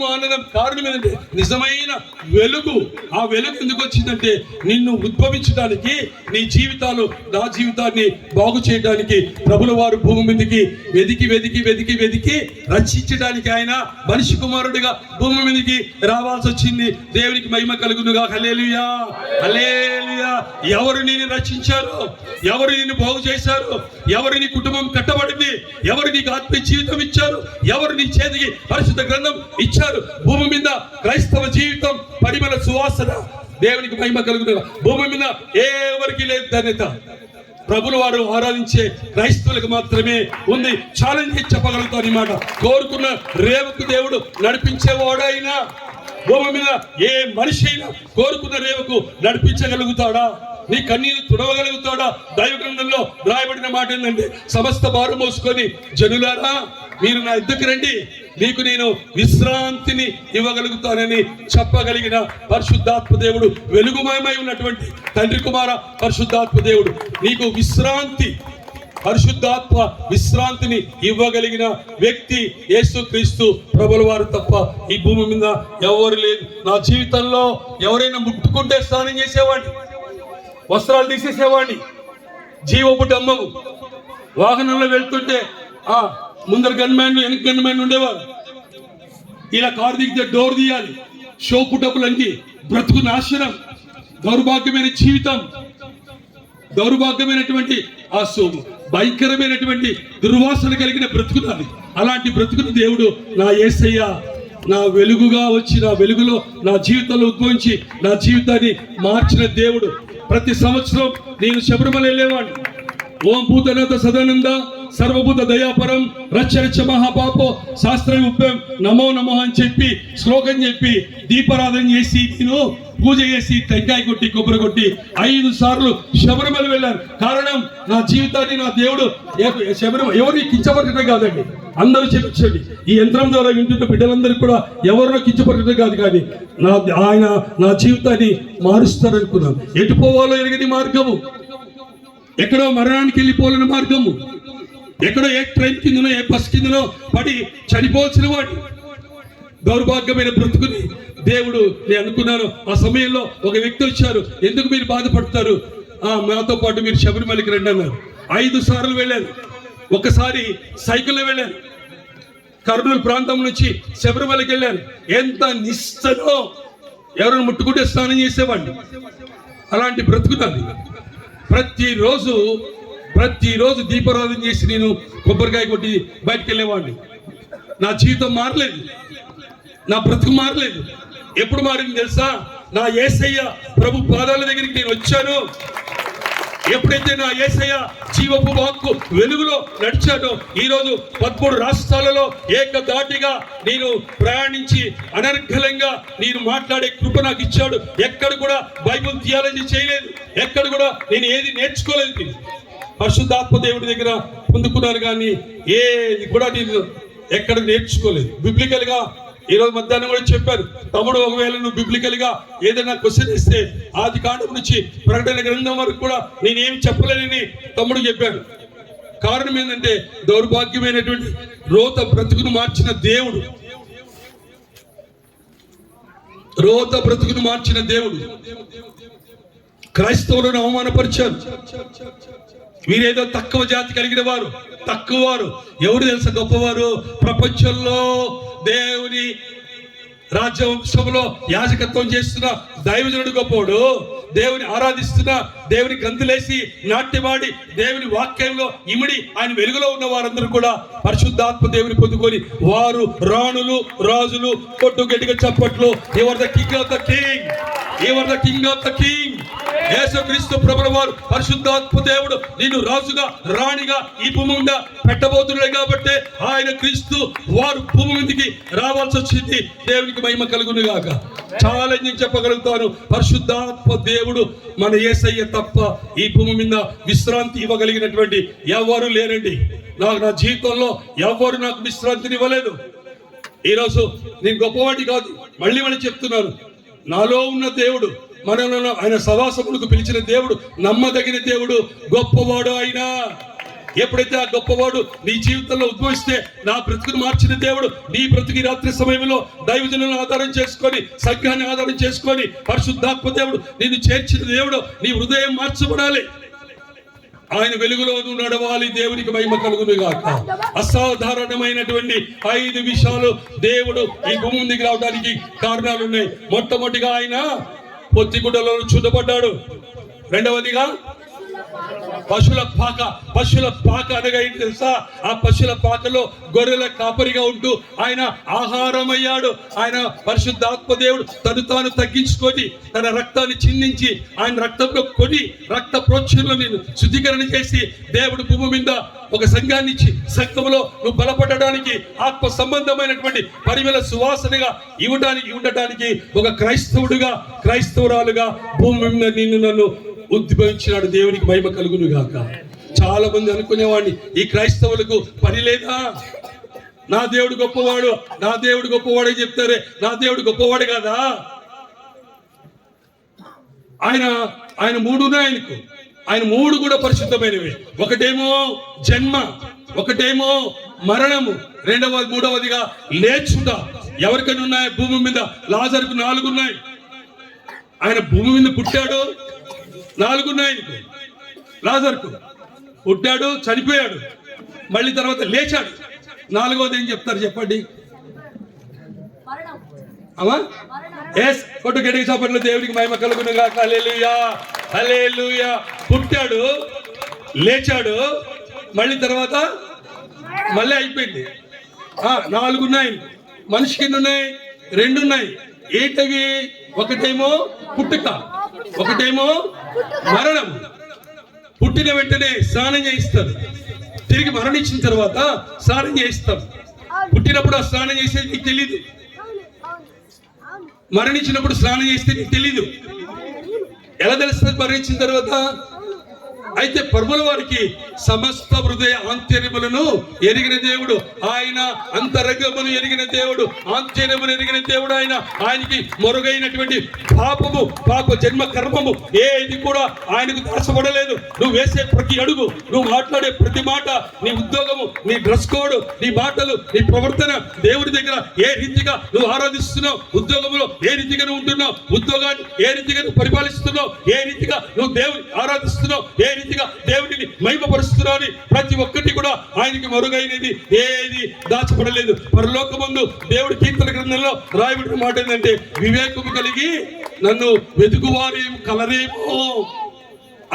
Speaker 1: కారణం ఏంటంటే నిజమైన వెలుగు. ఆ వెలుగు ఎందుకు వచ్చిందంటే నిన్ను ఉద్భవించడానికి, నీ జీవితాలు నా జీవితాన్ని బాగు చేయడానికి ప్రభుల వారు భూమి మీదకి వెదికి రక్షించడానికి ఆయన మనిషి కుమారుడిగా భూమి మీదకి రావాల్సి వచ్చింది. దేవునికి మహిమ కలుగునుగా. హల్లెలూయా, హల్లెలూయా. ఎవరు నిన్ను రక్షించారు? ఎవరు నిన్ను బాగు చేశారు? ఎవరు నీ కుటుంబం కట్టబడింది? ఎవరు నీకు ఆత్మీయ జీవితం ఇచ్చారు? ఎవరు నీ చేతికి పరిశుద్ధ గ్రంథం ఇచ్చారు? భూమి మీద క్రైస్తవ జీవితం పరిమళ సువాసన. దేవునికి మహిమ కలుగునుగా. భూమి మీద ఎవరికి లేదు ధన్యత. ప్రభుల వారు ఆరాధించే క్రైస్తవులకు మాత్రమే ఉంది. ఛాలెంజ్ చెప్పగలుగుతాను ఈ మాట. కోరుకున్న రేవుకు దేవుడు నడిపించేవాడైనా భూమి మీద ఏ మనిషి అయినా కోరుకున్న రేవుకు నడిపించగలుగుతాడా? నీ కన్నీరు తుడవగలుగుతాడా? దైవ గ్రంథంలో రాయబడిన మాట ఏంటంటే, సమస్త భారం మోసుకొని జనులారా మీరు నా ఎద్దుకు రండి, నీకు నేను విశ్రాంతిని ఇవ్వగలుగుతానని చెప్పగలిగిన పరిశుద్ధాత్మ దేవుడు, వెలుగుమయమై ఉన్నటువంటి తండ్రి కుమార పరిశుద్ధాత్మ దేవుడు నీకు పరిశుద్ధాత్మ విశ్రాంతిని ఇవ్వగలిగిన వ్యక్తి యేసుక్రీస్తు ప్రభుల వారు తప్ప ఈ భూమి మీద ఎవరు లేదు. నా జీవితంలో ఎవరైనా ముట్టుకుంటే స్నానం చేసేవాడిని, వస్త్రాలు తీసేసేవాడిని, జీవపు డమ్మము. వాహనంలో వెళ్తుంటే ముందర గన్మ్యాన్లు, వెనక గన్మ్యాన్లు ఉండేవారు. ఇలా కారు దిగితే డోర్ తీయాలి. షోపు డబ్బులన్నీ, బ్రతుకు నాశనం, దౌర్భాగ్యమైన జీవితం, దౌర్భాగ్యమైనటువంటి ఆ భయంకరమైనటువంటి దుర్వాసన కలిగిన బ్రతుకునాలి. అలాంటి బ్రతుకుని దేవుడు నా యేసయ్య నా వెలుగుగా వచ్చి నా వెలుగులో నా జీవితంలో ఉద్భవించి నా జీవితాన్ని మార్చిన దేవుడు. ప్రతి సంవత్సరం నేను శబరిమల వెళ్ళేవాడిని. ఓం భూతనాథ సదానంద సర్వభూత దయాపరం రచ్చ మహాపాపో శాస్త్రం ఉపం నమో నమో అని చెప్పి శ్లోకం చెప్పి దీపారాధన చేసి నేను పూజ చేసి టెంకాయ కొట్టి కొబ్బరి కొట్టి 5 సార్లు శబరిమల వెళ్ళాను. కారణం నా జీవితాన్ని నా దేవుడు ఎవరిని కించపరచడం కాదండి, అందరూ చెప్పించండి. ఈ యంత్రం ద్వారా వింటున్న బిడ్డలందరికీ కూడా ఎవరినో కించపరచడం కాదు, కానీ ఆయన నా జీవితాన్ని మారుస్తారనుకున్నాను. ఎటు పోవాలో ఎరగని మార్గము, ఎక్కడో మరణానికి వెళ్ళిపోవాలని మార్గము, ఎక్కడో ఏ ట్రైన్ కిందనో ఏ బస్ కిందనో పడి చనిపోవచ్చిన వాడు దౌర్భాగ్యమైన బ్రతుకుని దేవుడు నేను అనుకున్నాను. ఆ సమయంలో ఒక వ్యక్తి వచ్చారు, ఎందుకు మీరు బాధపడతారు, మాతో పాటు మీరు శబరిమలకి రండి అన్నారు. 5 సార్లు వెళ్ళాను. ఒకసారి సైకిల్లో వెళ్ళాను, కర్నూలు ప్రాంతం నుంచి శబరిమలకి వెళ్ళాను. ఎంత నిష్టలో ఎవరైనా ముట్టుకుంటే స్నానం చేసేవాడిని. అలాంటి బ్రతుకుతాను. ప్రతిరోజు దీపారాధన చేసి నేను కొబ్బరికాయ కొట్టి బయటకు వెళ్ళేవాడిని. నా జీవితం మారలేదు, నా బ్రతుకు మారలేదు. ఎప్పుడు మారింది తెలుసా? నా యేసయ్య ప్రభు పాదాల దగ్గరికి నేను వచ్చాను. ఎప్పుడైతే నా యేసయ్య జీవపు వాక్కు వెలుగులో నడిచానో, ఈరోజు 13 రాష్ట్రాలలో ఏకదాటిగా నేను ప్రయాణించి అనర్ఘలంగా నేను మాట్లాడే కృప నాకు ఇచ్చాడు. ఎక్కడ కూడా బైబుల్ థియాలజీ చేయలేదు, ఎక్కడ కూడా నేను ఏది నేర్చుకోలేదు. పరిశుద్ధాత్మ దేవుడి దగ్గర పొందుకున్నాను, కానీ ఏది కూడా నేను ఎక్కడ నేర్చుకోలేదు. బిబ్లికల్ గా ఈరోజు మధ్యాహ్నం కూడా చెప్పారు, తమ్ముడు ఒకవేళ నువ్వు బిబ్లికల్ గా ఏదైనా క్వశ్చన్ ఇస్తే ఆది కాండం నుంచి ప్రకటన గ్రంథం వరకు కూడా నేనేం చెప్పలేనని తమ్ముడు చెప్పాడు. కారణం ఏంటంటే దౌర్భాగ్యమైనటువంటి రోత బ్రతుకును మార్చిన దేవుడు, క్రైస్తవులను అవమానపరిచారు. వీరేదో తక్కువ జాతి కలిగిన వారు, తక్కువ వారు. ఎవరు తెలుసా గొప్పవారు? ప్రపంచంలో దేవుని రాజ్యవంశంలో యాజకత్వం చేస్తున్న దైవజనుడు గొప్పవాడు. దేవుని ఆరాధిస్తున్న, దేవుని గంతులేసి నాట్యమాడి దేవుని వాక్యంలో ఇమిడి ఆయన వెలుగులో ఉన్న వారందరూ కూడా పరిశుద్ధాత్మ దేవుని పొందుకొని వారు రాణులు, రాజులు, కొట్టు గట్టిగా చప్పట్లు. Ever the king of the king, ever the king of the king. యేసుక్రీస్తు ప్రభువు వారు పరిశుద్ధాత్మ దేవుడు నిన్ను రాజుగా, రాణిగా ఈ భూమి మీద పెట్టబోతున్నాడు కాబట్టి ఆయన క్రీస్తు వారు భూమి మీదకి రావాల్సి వచ్చింది. దేవునికి మహిమ కలుగును గాక. చాలా నేను చెప్పగలుగుతాను, పరిశుద్ధాత్మ దేవుడు మన యేసయ్య తప్ప ఈ భూమి మీద విశ్రాంతి ఇవ్వగలిగినటువంటి ఎవరు లేరండి. నా జీవితంలో ఎవరు నాకు విశ్రాంతిని ఇవ్వలేదు. ఈరోజు నేను గొప్పవాడి కాదు, మళ్ళీ చెప్తున్నాను, నాలో ఉన్న దేవుడు, మనలో ఆయన సవాసములకు పిలిచిన దేవుడు, నమ్మదగిన దేవుడు, గొప్పవాడు ఆయన. ఎప్పుడైతే ఆ గొప్పవాడు నీ జీవితంలో ఉద్భవిస్తే, నా బ్రతుకును మార్చిన దేవుడు నీ బ్రతుకి రాత్రి సమయంలో దైవజనులను ఆధారం చేసుకొని, సంఘాన్ని ఆధారం చేసుకొని, పరిశుద్ధాత్మ దేవుడు నిన్ను చేర్చిన దేవుడు, నీ హృదయం మార్చబడాలి. ఆయన వెలుగులో నువ్వు నడవాలి. దేవునికి మహిమ కలుగును గాక. అసాధారణమైనటువంటి 5 విషయాలు దేవుడు ఈ భూమి ముందుకు రావడానికి కారణాలు ఉన్నాయి. మొట్టమొదటిగా ఆయన పొత్తిగుడ్డలో చుట్టబడ్డాడు. రెండవదిగా పశువుల పాక అనగా ఏంటి తెలుసా? ఆ పశువుల పాకలో గొర్రెల కాపరిగా ఉంటూ ఆయన ఆహారం అయ్యాడు. ఆయన పరిశుద్ధాత్మ దేవుడు తను తాను తగ్గించుకొని తన రక్తాన్ని చిందించి ఆయన రక్తంలో కొని రక్త ప్రోక్షణలో నేను శుద్ధీకరణ చేసి దేవుడు భూమి మీద ఒక సంఘాన్ని ఇచ్చి సంఘంలో నువ్వు బలపడడానికి, ఆత్మ సంబంధమైనటువంటి పరిమళ సువాసనగా ఉండటానికి ఒక క్రైస్తవుడుగా, క్రైస్తవురాలుగా భూమి మీద నిన్ను నన్ను ఉద్భవించినాడు. దేవునికి మహిమ కలుగును గాక. చాలా మంది అనుకునేవాడిని, ఈ క్రైస్తవులకు పని లేదా, నా దేవుడు గొప్పవాడు, నా దేవుడు గొప్పవాడు అని చెప్తారే, నా దేవుడు గొప్పవాడు కాదా? ఆయన 3 ఉన్నాయి ఆయనకు. ఆయన 3 కూడా పరిశుద్ధమైనవి. ఒకటేమో జన్మ, ఒకటేమో మరణము, మూడవదిగా లేచుట. ఎవరికైనా ఉన్నాయి భూమి మీద? లాజరుకు 4 ఉన్నాయి. ఆయన భూమి మీద పుట్టాడు, 4 ఉన్నాయి ఆయనకు. లాజరుకు పుట్టాడు, చనిపోయాడు, మళ్ళీ తర్వాత లేచాడు. 4వది ఏం చెప్తారు చెప్పండి? అమ్మా కొట్టు గడికి చప్పట్లు. దేవునికి మహిమ కలుగును గాక. హల్లెలూయా, హల్లెలూయా. పుట్టాడు, లేచాడు, మళ్ళీ తర్వాత మళ్ళీ అయిపోయింది. 4 ఉన్నాయి. మనిషికి ఎన్ని ఉన్నాయి? 2 ఉన్నాయి. ఏంటవి? ఒకటేమో పుట్టుక, ఒకటేమో మరణం. పుట్టిన వెంటనే స్నానం చేయిస్తారు, తిరిగి మరణించిన తర్వాత స్నానం చేయిస్తాం. పుట్టినప్పుడు ఆ స్నానం చేసేది నీకు తెలీదు, మరణించినప్పుడు స్నానం చేస్తే నీకు తెలీదు. ఎలా తెలుస్తుంది మరణించిన తర్వాత? అయితే ప్రభుల వారికి సమస్త హృదయ ఆంతర్యములను ఎరిగిన దేవుడు ఆయన, అంతరంగమును ఎరిగిన దేవుడు, ఆంతర్యమును ఎరిగిన దేవుడు ఆయన. ఆయనకి మొరుగైనటువంటి పాప జన్మ కర్మము ఏది కూడా ఆయనకు దాచబడలేదు. నువ్వు వేసే ప్రతి అడుగు, నువ్వు మాట్లాడే ప్రతి మాట, నీ ఉద్యోగము, నీ డ్రెస్ కోడ్, నీ మాటలు, నీ ప్రవర్తన దేవుడి దగ్గర ఏ రీతిగా నువ్వు ఆరాధిస్తున్నావు, ఉద్యోగంలో ఏ రీతిగా నువ్వు ఉంటున్నావు, ఉద్యోగాన్ని ఏ రీతిగా నువ్వు పరిపాలిస్తున్నావు, ఏ రీతిగా నువ్వు దేవుని ఆరాధిస్తున్నావు, ఏ రీతిగా దేవుడిని మహిమపరుస్తున్నావు అని ప్రతి ఒక్కటి కూడా ఆయనకి మరుగైనది ఏది దాచబడలేదు. పరలోకమందు దేవుడి కీర్తన గ్రంథంలో రాయబడిన మాట ఏంటంటే, వివేకము కలిగి నన్ను వెతుకువారేం కలరేమో.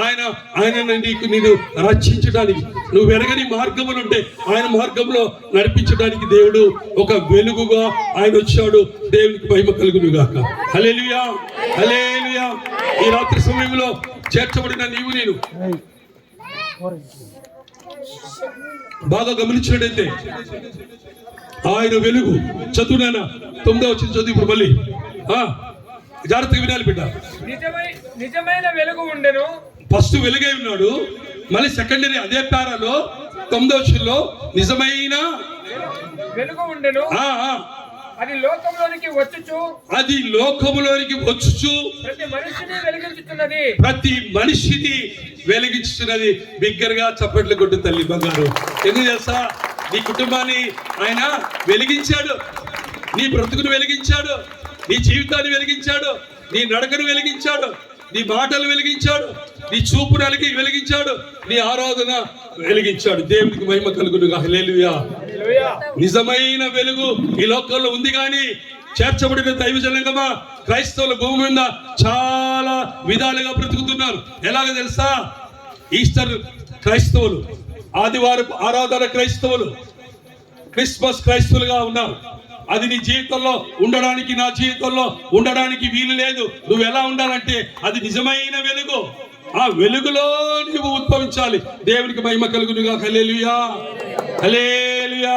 Speaker 1: ఆయన నేను రక్షించడానికి, నువ్వు వెరగని మార్గములుంటే ఆయన మార్గంలో నడిపించడానికి దేవుడు ఒక వెలుగుగా ఆయన వచ్చాడు. దేవునికి మహిమ కలుగును గాక. హల్లెలూయా, హల్లెలూయా. ఈ రాత్రి సమయంలో చేర్చబడిన నీవు నేను బాగా గమనించినట్టయితే ఆయన వెలుగు. చదువునా 9వ వచనం చదువు ఇప్పుడు మళ్ళీ జాగ్రత్తగా వినాలి బిడ్డ.
Speaker 3: నిజమైన వెలుగు ఉండెను.
Speaker 1: ఫస్ట్ వెలుగై ఉన్నాడు, మళ్ళీ సెకండరీ అదే పారాలో 9వ వచనంలో నిజమైన
Speaker 3: వెలుగు ఉండెను. అది లోకములోనికి వచ్చుచు ప్రతి మనిషిని వెలిగించుతున్నది. బిగ్గరగా చప్పట్లు కొట్టు తల్లి బంగారు. ఎందుకు తెలుసా? నీ కుటుంబాన్ని ఆయన వెలిగించాడు, నీ బ్రతుకును వెలిగించాడు, నీ జీవితాన్ని వెలిగించాడు, నీ నడకను వెలిగించాడు, నీ మాటలు వెలిగించాడు, నీ చూపు వెలిగించాడు, నీ ఆరాధన వెలిగించాడు. దేవునికి మహిమ కలుగునుగా. హల్లెలూయా. నిజమైన వెలుగు ఈ లోకంలో ఉంది, కానీ చేర్చబడిన దైవ జనాంగమా, క్రైస్తవుల భూమి మీద చాలా విధాలుగా బ్రతుకుతున్నారు. ఎలాగ తెలుసా? ఈస్టర్ క్రైస్తవులు, ఆదివారం ఆరాధన క్రైస్తవులు, క్రిస్మస్ క్రైస్తవులుగా ఉన్నారు. అది నీ జీవితంలో ఉండడానికి, నా జీవితంలో ఉండడానికి వీలు లేదు. నువ్వు ఎలా ఉండాలంటే అది నిజమైన వెలుగు. ఆ వెలుగులో నువ్వు ఉద్భవించాలి. దేవునికి మహిమ కలుగునుగా. హల్లెలూయా, హల్లెలూయా.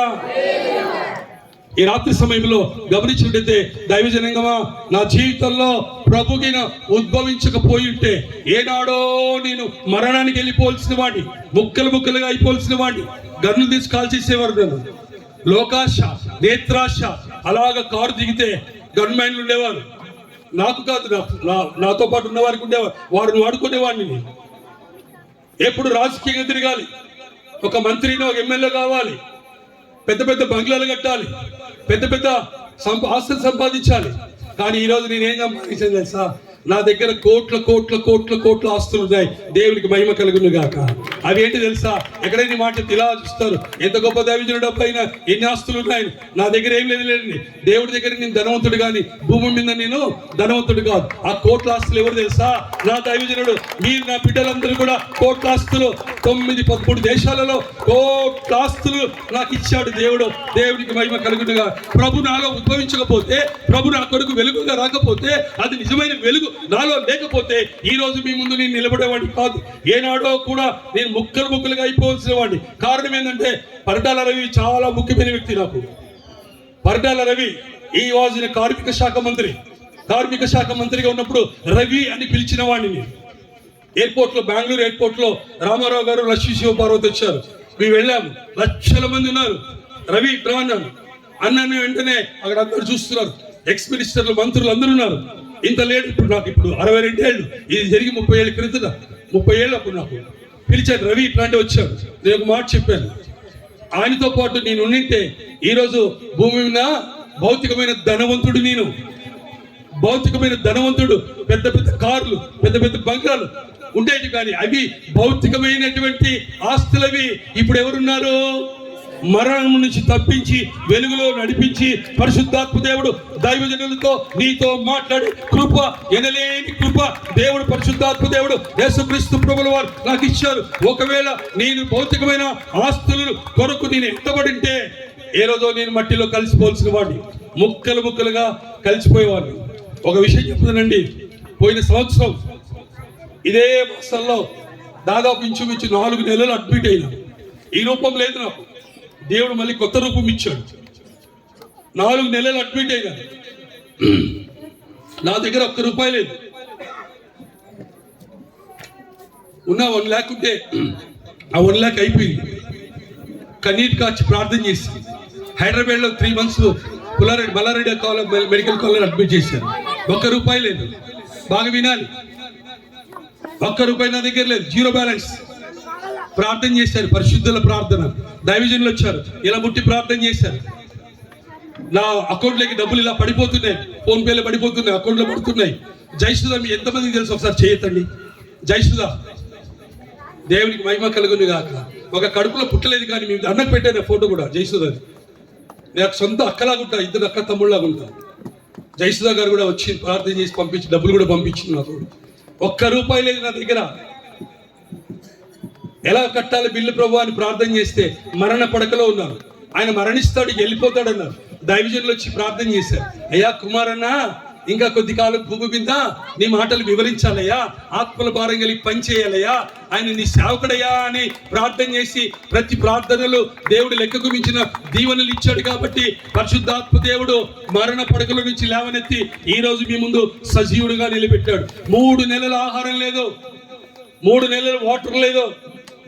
Speaker 3: ఈ రాత్రి సమయంలో గమనించినట్టయితే దైవజనంగమా, నా జీవితంలో ప్రభుకి ఉద్భవించకపోయి ఉంటే ఏనాడో నేను మరణానికి వెళ్ళిపోవలసిన వాడిని, ముక్కలు ముక్కలుగా అయిపోవలసిన వాడిని. గన్నులు తీసి కాల్ చేసేవారు నన్ను. లోకాశ, నేత్రాశ, అలాగ కారు దిగితే గన్ మ్యాన్లు ఉండేవారు. నాకు కాదు, నాతో పాటు ఉన్న వారికి ఉండేవారు. వారిని వాడుకునేవాడిని నేను. ఎప్పుడు రాజకీయంగా తిరగాలి, ఒక మంత్రిని, ఒక ఎమ్మెల్యే కావాలి, పెద్ద పెద్ద బంగ్లాలు కట్టాలి, పెద్ద పెద్ద ఆస్తులు సంపాదించాలి. కానీ ఈరోజు నేనేం సంపాదించాను తెలుసా? నా దగ్గర కోట్ల కోట్ల కోట్ల కోట్ల ఆస్తులు ఉన్నాయి. దేవునికి మహిమ కలుగును గాక. అవి ఏంటి తెలుసా? ఎక్కడైనా మాట ఇలా చూస్తారు, ఎంత గొప్ప దైవజనుడు అబ్బాయినా, ఎన్ని ఆస్తులు ఉన్నాయి. నా దగ్గర ఏం లేదండి. దేవుడి దగ్గర నేను ధనవంతుడు, కానీ భూమి మీద నేను ధనవంతుడు కాదు. ఆ కోట్ల ఆస్తులు ఎవరు తెలుసా? నా దైవజనుడు. మీరు నా బిడ్డలందరూ కూడా కోట్ల ఆస్తులు, 9-13 దేశాలలో కోట్ల ఆస్తులు నాకు ఇచ్చాడు దేవుడు. దేవునికి మహిమ కలుగునుగా. ప్రభు నాలో ఉద్భవించకపోతే, ప్రభు నా కొరకు వెలుగుగా రాకపోతే, అది నిజమైన వెలుగు నాలో లేకపోతే ఈ రోజు మీ ముందు నేను నిలబడేవాడిని కాదు. ఏనాడో కూడా నేను ముక్కలు ముక్కలుగా అయిపోవలసిన వాడిని. కారణం ఏంటంటే పరిటాల రవి చాలా ముఖ్యమైన వ్యక్తి నాకు. పరిటాల రవి ఈ వాజ్ కార్మిక శాఖ మంత్రి. కార్మిక శాఖ మంత్రిగా ఉన్నప్పుడు రవి అని పిలిచిన వాడిని. ఎయిర్పోర్ట్ లో, బెంగళూరు ఎయిర్పోర్ట్ లో రామారావు గారు, లక్ష్మీ శివపార్వతి వచ్చారు. మేము వెళ్ళాము, లక్షల మంది ఉన్నారు. రవి ఇట్లా అన్నాను. అన్న వెంటనే అక్కడ అందరూ చూస్తున్నారు. ఎక్స్ మినిస్టర్లు, మంత్రులు అందరూ ఉన్నారు. ఇంత లేట్. ఇప్పుడు నాకు 62 ఏళ్ళు. ఇది జరిగి 30 ఏళ్ళ క్రితం, 30 ఏళ్ళు అప్పుడు నాకు పిలిచాడు. రవి ఇట్లాంటి వచ్చాడు. నేను ఒక మాట చెప్పాను. ఆయనతో పాటు నేను ఉండింటే ఈరోజు భూమి మీద భౌతికమైన ధనవంతుడు. నేను భౌతికమైన ధనవంతుడు. పెద్ద పెద్ద కార్లు, పెద్ద పెద్ద బంగ్లాలు ఉండేవి, కానీ అవి భౌతికమైనటువంటి ఆస్తులవి. ఇప్పుడు ఎవరున్నారు? మరణం నుంచి తప్పించి వెలుగులో నడిపించి పరిశుద్ధాత్మ దేవుడు దైవజనులతో నీతో మాట్లాడి కృప, ఎనలేని కృప దేవుడు, పరిశుద్ధాత్మ దేవుడు యేసుక్రీస్తు ప్రభువుల వారు నాకు ఇచ్చారు. ఒకవేళ నేను భౌతికమైన ఆస్తుల కొరకు నేను ఎత్తబడింటే ఏ రోజో నేను మట్టిలో కలిసిపోవాల్సిన వాడిని, ముక్కలు ముక్కలుగా కలిసిపోయేవాడిని. ఒక విషయం చెప్తానండి. పోయిన సంవత్సరం ఇదే మాసంలో దాదాపు ఇంచుమించు 4 నెలలు అడ్మిట్ అయినా. ఈ రూపం లేదు నాకు. దేవుడు మళ్ళీ కొత్త రూపం ఇచ్చాడు. 4 నెలలు అడ్మిట్ అయినా. నా దగ్గర ₹1 లేదు. ఉన్న 1 lakh ఉంటే ఆ 1 lakh అయిపోయింది. కన్నీటి కాచి ప్రార్థన చేసి హైదరాబాద్ లో 3 months Mallareddy medical college admit చేశారు. ₹1 లేదు. బాగా వినాలి. ₹1 నా దగ్గర లేదు. 0 balance. ప్రార్థన చేశారు. పరిశుద్ధుల ప్రార్థన. దైవజనులు వచ్చారు, ఇలా ముట్టి ప్రార్థన చేశారు. నా అకౌంట్లోకి డబ్బులు ఇలా పడిపోతున్నాయి. ఫోన్ పేలో పడిపోతున్నాయి, అకౌంట్లో పడుతున్నాయి. జయసుధా మీ ఎంతమందికి తెలుసు? ఒకసారి చేయతండి. జయసుధా, దేవునికి మహిమ కలుగును గాక. ఒక కడుపులో పుట్టలేదు, కానీ మేము అన్నకు పెట్టాను ఫోటో కూడా. జయసుధా నాకు సొంత అక్కలాగుంటా, 2 అక్క తమ్ముళ్ళలాగుంటా. జయసుధా గారు కూడా వచ్చి ప్రార్థన చేసి పంపించి డబ్బులు కూడా పంపించింది నాకు. ₹1 లేదు నా దగ్గర. ఎలా కట్టాలి బిల్లు ప్రభు అని ప్రార్థన చేస్తే మరణ పడకలో ఉన్నారు. ఆయన మరణిస్తాడు, వెళ్ళిపోతాడు అన్నారు. దైవజనులు వచ్చి ప్రార్థన చేశారు. అయ్యా కుమారన్నా, ఇంకా కొద్ది కాలం భూమి మీద నీ మాటలు వివరించాలయ్యా, ఆత్మల భారం కలిగి పని చేయాలయ్యా, ఆయన నీ సేవకుడయ్యా అని ప్రార్థన చేసి ప్రతి ప్రార్థనలు దేవుడు లెక్కకు మించిన దీవెనలు ఇచ్చాడు. కాబట్టి పరిశుద్ధాత్మ దేవుడు మరణ పడకల నుంచి లేవనెత్తి ఈ రోజు మీ ముందు సజీవుడిగా నిలబెట్టాడు. 3 నెలల ఆహారం లేదు, 3 నెలలు వాటర్ లేదు.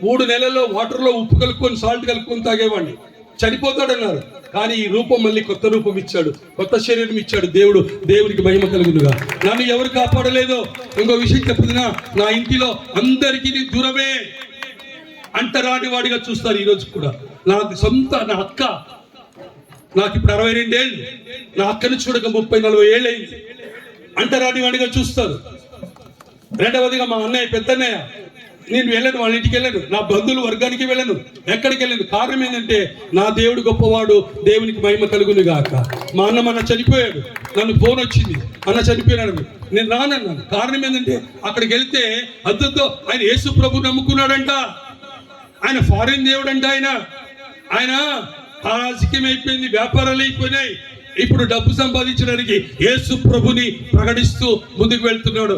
Speaker 3: 3 నెలల్లో వాటర్లో ఉప్పు కలుపుకొని, సాల్ట్ కలుపుకొని తాగేవాడిని. చనిపోతాడన్నారు. కానీ ఈ రూపం మళ్ళీ కొత్త రూపం ఇచ్చాడు, కొత్త శరీరం ఇచ్చాడు దేవుడు. దేవునికి మహిమ కలుగునుగా. నన్ను ఎవరు కాపాడలేదో. ఇంకో విషయం చెప్తున్నా, నా ఇంటిలో అందరికీ దూరమే, అంటరాని వాడిగా చూస్తారు ఈ రోజు కూడా. నాకు సొంత నా అక్క, నాకు ఇప్పుడు 62 ఏళ్ళు. నా అక్కను చూడక 30-40 ఏళ్ళు అయింది. అంటరాని వాడిగా చూస్తారు. రెండవదిగా మా అన్నయ్య పెద్దన్నయ్య, నేను వెళ్ళను, వాళ్ళ ఇంటికి వెళ్ళను, నా బంధువుల వర్గానికి వెళ్ళను, ఎక్కడికి వెళ్ళను. కారణం ఏంటంటే నా దేవుడు గొప్పవాడు, దేవునికి మహిమ కలుగును గాక. మా అన్న మొన్న చనిపోయాడు, నన్ను ఫోన్ వచ్చింది, అన్న చనిపోయినాడు, నేను రానన్నాను. కారణం ఏంటంటే అక్కడికి వెళ్తే అద్దతో ఆయన యేసు ప్రభు నమ్ముకున్నాడంట, ఆయన ఫారిన్ దేవుడు అంట, ఆయన రాజకీయం అయిపోయింది, వ్యాపారాలు అయిపోయినాయి, ఇప్పుడు డబ్బు సంపాదించడానికి యేసు ప్రభుని ప్రకటిస్తూ ముందుకు వెళ్తున్నాడు.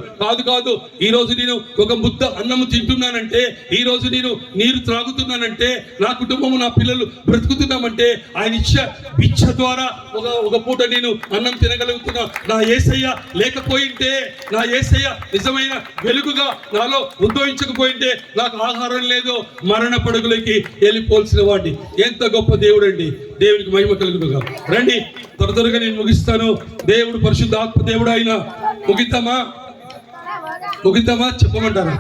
Speaker 3: కాదు, ఈ రోజు నేను ఒక ముద్ద అన్నము తింటున్నానంటే, ఈ రోజు నేను నీరు త్రాగుతున్నానంటే, నా కుటుంబము నా పిల్లలు బ్రతుకుతున్నామంటే ఆయన ఇచ్చ ద్వారా ఒక పూట నేను అన్నం తినగలుగుతున్నా. నా యేసయ్య లేకపోయింటే, నా యేసయ్య నిజమైన వెలుగుగా నాలో ఉద్భవించకపోయింటే నాకు ఆహారం లేదు, మరణ పడుగులకి వెళ్ళిపోల్సిన వాడిని. ఎంత గొప్ప దేవుడు అండి, దేవునికి మహిమ కలుగునుగా. రండి, త్వరగా నేను ముగిస్తాను. దేవుడు పరిశుద్ధ ఆత్మ దేవుడు ఆయన. ముగిద్దామా చెప్పమంటారా?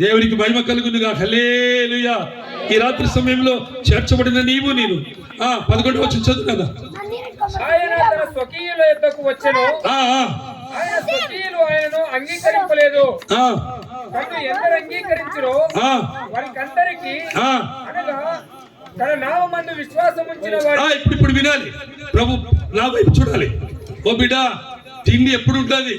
Speaker 3: దేవునికి మహిమ కలుగునుగా. హల్లెలూయా. ఈ రాత్రి సమయంలో చేర్చబడిన నీవు నేను 11వ వచనం చదువునా.
Speaker 4: ఆయన తన స్వకీయుల యొద్దకు వచ్చెను, ఆయన స్వకీయులు ఆయనను అంగీకరింపలేదు. తను ఎందరు అంగీకరించురో వారికందరికీ, అనగా తన నామమందు విశ్వాసం ఉంచిన వారు.
Speaker 3: ఇప్పుడు వినాలి, ప్రభు నా వైపు చూడాలి. ఓ బిడ్డ, తిండి ఎప్పుడు ఉంటుంది,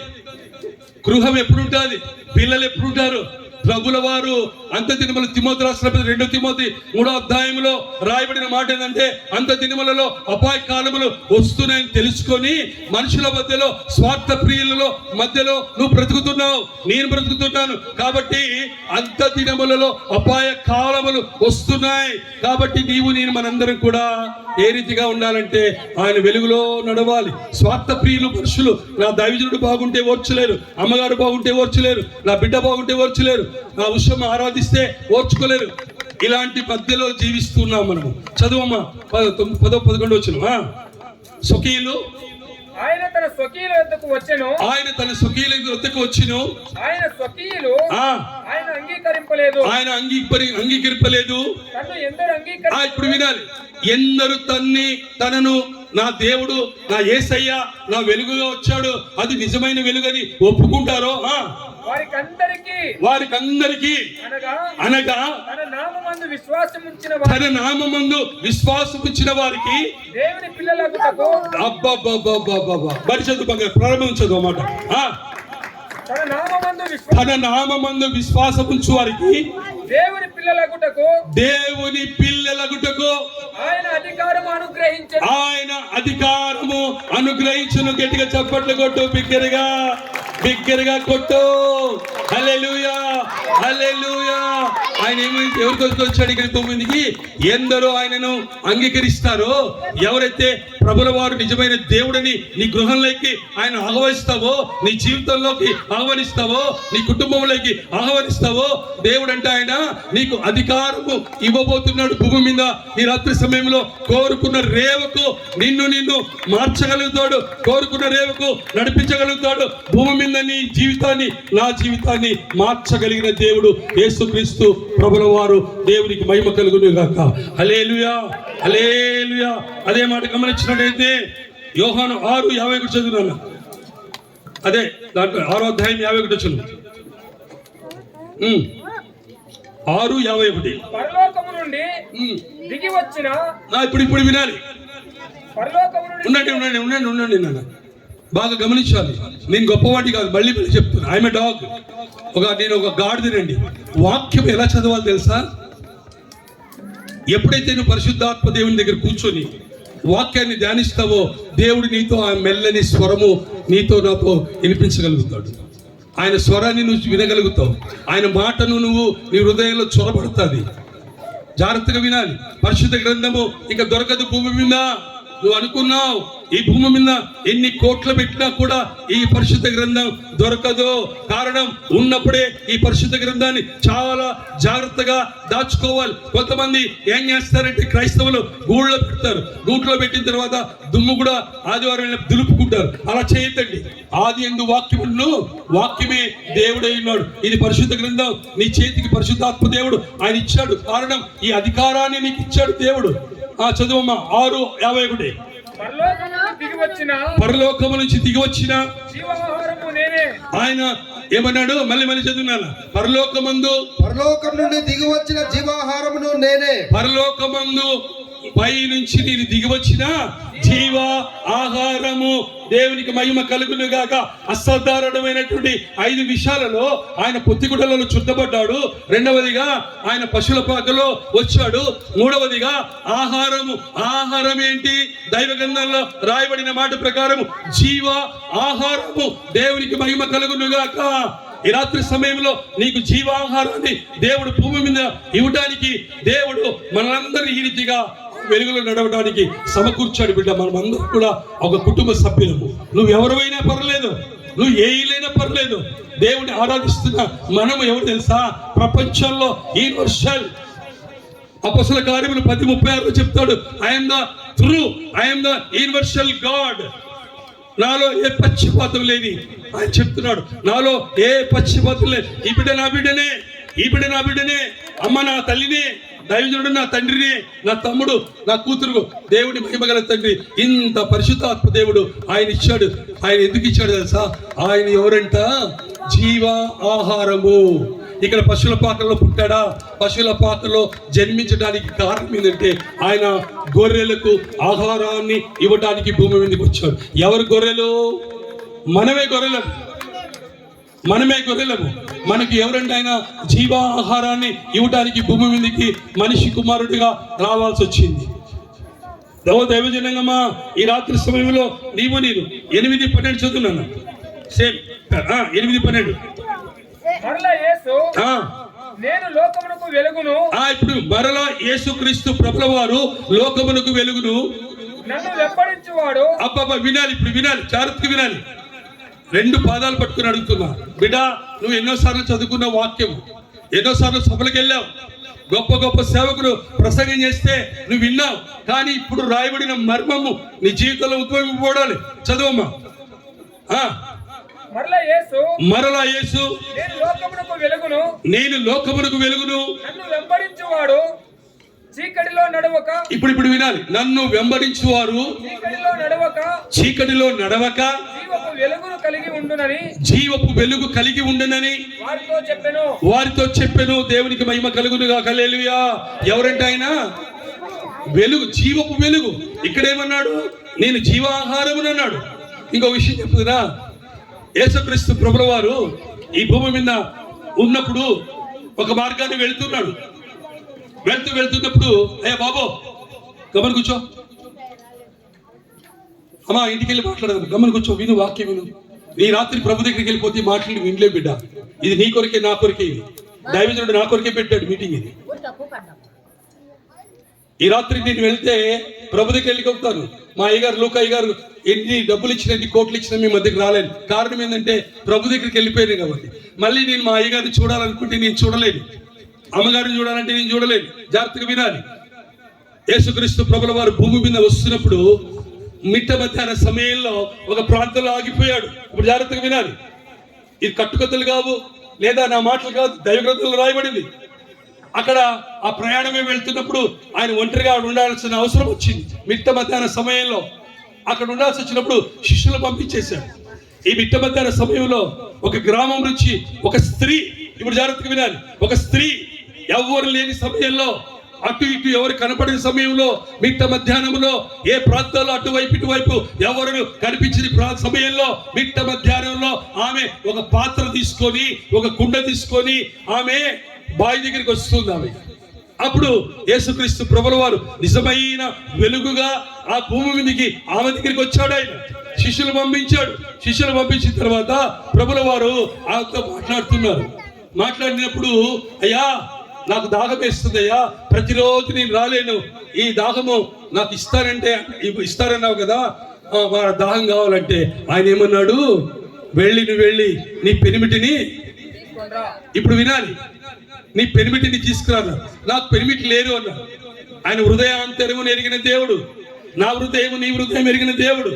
Speaker 3: గృహం ఎప్పుడు ఉంటుంది, పిల్లలు ఎప్పుడు ఉంటారు? ప్రభుల వారు అంత దినములు తిమోతి రాసిన 2 తిమోతి 3వ అధ్యాయంలో రాయబడిన మాట ఏంటంటే, అంత దినములలో అపాయ కాలములు వస్తున్నాయని తెలుసుకొని మనుషుల మధ్యలో, స్వార్థ ప్రియులలో మధ్యలో నువ్వు బ్రతుకుతున్నావు, నేను బ్రతుకుతున్నాను. కాబట్టి అంత దినములలో అపాయ కాలములు వస్తున్నాయి. కాబట్టి నీవు నేను మనందరం కూడా ఏ రీతిగా ఉండాలంటే ఆయన వెలుగులో నడవాలి. స్వార్థ ప్రియులు మనుషులు, నా దైవజనుడు బాగుంటే ఓర్చలేరు, అమ్మగారు బాగుంటే ఓర్చలేరు, నా బిడ్డ బాగుంటే ఓర్చలేరు, నా విషయం ఆరాధిస్తే ఓర్చుకోలేరు. ఇలాంటి మధ్యలో జీవిస్తున్నాం మనము. చదువమ్మా 10-11 వచనం. స్వకీయులు
Speaker 4: ఆయన తన స్వకీయుల యొద్దకు వచ్చెను,
Speaker 3: ఆయన తన స్వకీయుల యొద్దకు వచ్చెను,
Speaker 4: ఆయన స్వకీయులు ఆయన అంగీకరింపలేదు,
Speaker 3: ఆయన అంగీకరింపలేదు.
Speaker 4: తను ఎందరు అంగీకరించారు.
Speaker 3: ఇప్పుడు వినాలి, ఎందరు తనను నా దేవుడు, నా యేసయ్య నా వెలుగుగా వచ్చాడు, అది నిజమైన వెలుగని ఒప్పుకుంటారో వారికందరికీ అనగా
Speaker 4: తన నామమందు విశ్వాసం ఉంచిన వారికి దేవుని పిల్లలగుటకు.
Speaker 3: పరిచదు ప్రారంభించదు అన్నమాట. తన నామమందు విశ్వాసం ఉంచు వారికి
Speaker 4: దేవుని పిల్లలగుటకు
Speaker 3: ఆయన అధికారము అనుగ్రహించును. గట్టిగా చప్పట్లు కొట్టు, బిగ్గరగా కొట్టు. హల్లెలూయా, హల్లెలూయా. ఆయన ఎవరికి వచ్చాడు ఇక్కడ 9కి? ఎందరో ఆయనను అంగీకరిస్తారో, ఎవరైతే ప్రభుల వారు నిజమైన దేవుడని నీ గృహంలోకి ఆయన ఆహ్వానిస్తావో, నీ జీవితంలోకి ఆహ్వానిస్తావో, నీ కుటుంబంలోకి ఆహ్వానిస్తావో, దేవుడు అంటే ఆయన నీకు అధికారము ఇవ్వబోతున్నాడు భూమి మీద. ఈ రాత్రి సమయంలో కోరుకున్న రేవకు నిన్ను మార్చగలుగుతాడు, కోరుకున్న రేవకు నడిపించగలుగుతాడు. భూమి మీద నీ జీవితాన్ని, నా జీవితాన్ని మార్చగలిగిన దేవుడు యేసుక్రీస్తు ప్రభుల వారు. దేవునికి మహిమ కలుగును గాక. హల్లెలూయా, హల్లెలూయా. అదే మాట గమనించినట్టయితే యోహాను 6:51 చదువునా. అదే దాంట్లో 6వ అధ్యాయం 51 చదువు. 6:51.
Speaker 4: పరలోకము నుండి దిగి వచ్చిన.
Speaker 3: ఇప్పుడు వినాలి. ఉండండి నాన్న, బాగా గమనించాలి. నేను గొప్పవాడి కాదు, మళ్ళీ చెప్తున్నా. I'm a dog. నేను ఒక గాడిదనండి. వాక్యం ఎలా చదవాలి తెలుసా? ఎప్పుడైతే నువ్వు పరిశుద్ధాత్మ దేవుని దగ్గర కూర్చొని వాక్యాన్ని ధ్యానిస్తావో, దేవుడు నీతో ఆ మెల్లని స్వరము నీతో నాతో వినిపించగలుగుతాడు. ఆయన స్వరాన్ని నువ్వు వినగలుగుతావు, ఆయన మాటను నువ్వు నీ హృదయంలో చొరబడుతుంది. జాగ్రత్తగా వినాలి. పరిశుద్ధ గ్రంథము ఇక దొరకదు భూమి మీద. నువ్వు అనుకున్నావు ఈ భూమి మీద ఎన్ని కోట్లు పెట్టినా కూడా ఈ పరిశుద్ధ గ్రంథం దొరకదు. కారణం, ఉన్నప్పుడే ఈ పరిశుద్ధ గ్రంథాన్ని చాలా జాగ్రత్తగా దాచుకోవాలి. కొంతమంది ఏం చేస్తారంటే, క్రైస్తవులు గూళ్ళలో పెడతారు. గూట్లో పెట్టిన తర్వాత దుమ్ము కూడా ఆదివారం దులుపుకుంటారు. అలా చేయొద్దండి. ఆదియందు వాక్యమును, వాక్యమే దేవుడై ఉన్నాడు. ఇది పరిశుద్ధ గ్రంథం నీ చేతికి పరిశుద్ధాత్మ దేవుడు ఆయన ఇచ్చాడు. కారణం, ఈ అధికారాన్ని నీకు ఇచ్చాడు దేవుడు. చదువమ్మా 6:51.
Speaker 4: పరలోకము నుండి దిగి
Speaker 3: పరలోకము నుంచి దిగి వచ్చిన
Speaker 4: జీవాహారము నేనే.
Speaker 3: ఆయన ఏమన్నాడు? మళ్ళీ చదువున్నాను. పరలోకం నుండి
Speaker 2: దిగి వచ్చిన జీవాహారమును నేనే.
Speaker 3: పరలోకమందు పై నుంచి నేను దిగి వచ్చిన జీవ ఆహారము. దేవునికి మహిమ కలుగును గాక. అసాధారణమైనటువంటి 5 విషయాలలో ఆయన పొత్తిగుడ్డలలో చుట్టబడ్డాడు. రెండవదిగా ఆయన పశువుల పాకలో వచ్చాడు. మూడవదిగా ఆహారం ఏంటి? దైవ గ్రంథంలో రాయబడిన మాట ప్రకారం జీవ ఆహారము. దేవునికి మహిమ కలుగును గాక. ఈ రాత్రి సమయంలో నీకు జీవాహారాన్ని దేవుడు భూమి మీద ఇవ్వడానికి దేవుడు మనందరినీ ఈ రీతిగా వెలుగులో నడవడానికి సమకూర్చాడు. బిడ్డ, మనమందరం కూడా ఒక కుటుంబ సభ్యులము. నువ్వు ఎవరైనా పర్లేదు, నువ్వు ఏయిలైనా పర్లేదు, దేవుడిని ఆరాధిస్తున్న మనము ఎవరు తెలుసా? ప్రపంచంలో యూనివర్సల్. అపొస్తలుల కార్యములు 10:36 చెప్తాడు, ఐఎమ్ ద యూనివర్సల్ గాడ్. నాలో ఏ పక్షపాతం లేని ఆయన చెప్తున్నాడు. నాలో ఏ పక్షపాతం లేదు. ఈ బిడ్డ నా బిడ్డనే, అమ్మ నా తల్లినే, దైవజనుడు నా తండ్రిని, నా తమ్ముడు, నా కూతురు. దేవుడి మహిమగల తండ్రి, ఇంత పరిశుద్ధాత్మ దేవుడు ఆయన ఇచ్చాడు. ఆయన ఎందుకు ఇచ్చాడు తెలుసా? ఆయన ఎవరంట? జీవ ఆహారము. ఇక్కడ పశువుల పాకల్లో పుట్టాడా? పశువుల పాకల్లో జన్మించడానికి కారణం ఏంటంటే ఆయన గొర్రెలకు ఆహారాన్ని ఇవ్వడానికి భూమి మీదకి వచ్చాడు. ఎవరు గొర్రెలు? మనమే గొర్రెలము. మనకి ఎవరంటే ఆయన జీవాహారాన్ని ఇవ్వడానికి భూమి మీదకి మనిషి కుమారుడిగా రావాల్సి వచ్చింది. దైవజనంగమా, ఈ రాత్రి సమయంలో నేను 8:12 చదువున్నాను. సేమ్ 8:12.
Speaker 4: నేను లోకమునకు వెలుగును.
Speaker 3: ఇప్పుడు మరలా యేసుక్రీస్తు ప్రభుల వారు లోకమునకు వెలుగును.
Speaker 4: నన్ను వెంబడించువాడు.
Speaker 3: అబ్బా వినాలి, ఇప్పుడు వినాలి, జాగ్రత్తగా వినాలి. 2 పాదాలు పట్టుకుని అడుగుతున్నా. బిడ్డ, నువ్వు ఎన్నోసార్లు చదువుకున్న వాక్యం, ఎన్నోసార్లు సభలకు వెళ్ళావు, గొప్ప సేవకుడు ప్రసంగం చేస్తే నువ్వు విన్నావు. కానీ ఇప్పుడు రాయబడిన మర్మము నీ జీవితంలో ఉద్భవింపబడాలి. చదువమ్మా. మరలా యేసు నేను లోకమునకు వెలుగును.
Speaker 4: నన్ను వెంబడించువాడు చీకటిలో నడవక.
Speaker 3: ఇప్పుడు వినాలి. నన్ను వెంబడించువారు చీకటిలో నడవక జీవపు వెలుగు కలిగి ఉండునని వారితో చెప్పెను. దేవునికి మహిమ కలుగును గాక. హల్లెలూయా. ఎవరంటే ఆయన వెలుగు, జీవపు వెలుగు. ఇక్కడేమన్నాడు? నేను జీవాహారమును అన్నాడు. ఇంకో విషయం చెప్తున్నా. యేసుక్రీస్తు ప్రభుల వారు ఈ భూమి మీద ఉన్నప్పుడు ఒక మార్గాన్ని వెళ్తున్నప్పుడు అయ్యా బాబో గమని కూర్చో, అమ్మా ఇంటికి వెళ్ళి మాట్లాడదాం, గమని కూర్చో, విను, వాక్యం విను. ఈ రాత్రి ప్రభు దగ్గరికి వెళ్ళిపోతే మాట్లాడి వినలే బిడ్డ. ఇది నీ కొరకే, నా కొరకే. ఇది దైవజనుడు నా కొరకే పెట్టాడు మీటింగ్. ఇది ఈ రాత్రి నేను వెళ్తే ప్రభు దగ్గర వెళ్ళిపోతాను. మా అయ్యగారు లూకా అయ్యగారు ఎన్ని డబ్బులు ఇచ్చినా, ఎన్ని కోట్లు ఇచ్చినా మీ మధ్యకి రాలేను. కారణం ఏంటంటే ప్రభు దగ్గరికి వెళ్ళిపోయాను కాబట్టి. మళ్ళీ నేను మా అయ్యగారిని చూడాలనుకుంటే నేను చూడలేను, అమ్మగారిని చూడాలంటే నేను చూడలేను. జాగ్రత్తగా వినాలి. యేసుక్రీస్తు ప్రభుల వారు భూమి మీద వస్తున్నప్పుడు మిట్ట మధ్యాహ్న సమయంలో ఒక ప్రాంతంలో ఆగిపోయాడు. ఇప్పుడు జాగ్రత్తగా వినాలి. ఇది కట్టుకథలు కావు, లేదా నా మాటలు కాదు, దైవగ్రంథంలో రాయబడింది. అక్కడ ఆ ప్రయాణమే వెళ్తున్నప్పుడు ఆయన ఒంటరిగా ఉండాల్సిన అవసరం వచ్చింది. మిట్ట మధ్యాహ్న సమయంలో అక్కడ ఉండాల్సి వచ్చినప్పుడు శిష్యులు పంపించేశాడు. ఈ మిట్ట మధ్యాహ్న సమయంలో ఒక గ్రామం నుంచి ఒక స్త్రీ, ఇప్పుడు జాగ్రత్తగా వినాలి, ఒక స్త్రీ ఎవరు లేని సమయంలో, అటు ఇటు ఎవరు కనపడిన సమయంలో, మిట్ట మధ్యాహ్నంలో ఏ ప్రాంతాల్లో అటువైపు ఇటువైపు ఎవరు కనిపించిన సమయంలో మిట్ట మధ్యాహ్నంలో ఆమె ఒక పాత్ర తీసుకొని, ఒక కుండ తీసుకొని ఆమె బావి దగ్గరికి వస్తుంది. ఆమె అప్పుడు యేసుక్రీస్తు ప్రభుల వారు నిజమైన వెలుగుగా ఆ భూమి మీదకి ఆమె దగ్గరికి వచ్చాడు. ఆయన శిష్యులు పంపించిన తర్వాత ప్రభుల వారు ఆమెతో మాట్లాడినప్పుడు, అయ్యా నాకు దాహం వేస్తుంది అయ్యా, ప్రతిరోజు నేను రాలేను, ఈ దాహము నాకు ఇస్తారన్నావు కదా, దాహం కావాలంటే ఆయన ఏమన్నాడు? నువ్వు వెళ్ళి నీ పెనిమిటిని, ఇప్పుడు వినాలి, నీ పెనిమిటిని తీసుకురాను. నాకు పెనిమిటి లేదు అన్నా. ఆయన హృదయాంతరమును ఎరిగిన దేవుడు, నా హృదయం నీ హృదయం ఎరిగిన దేవుడు.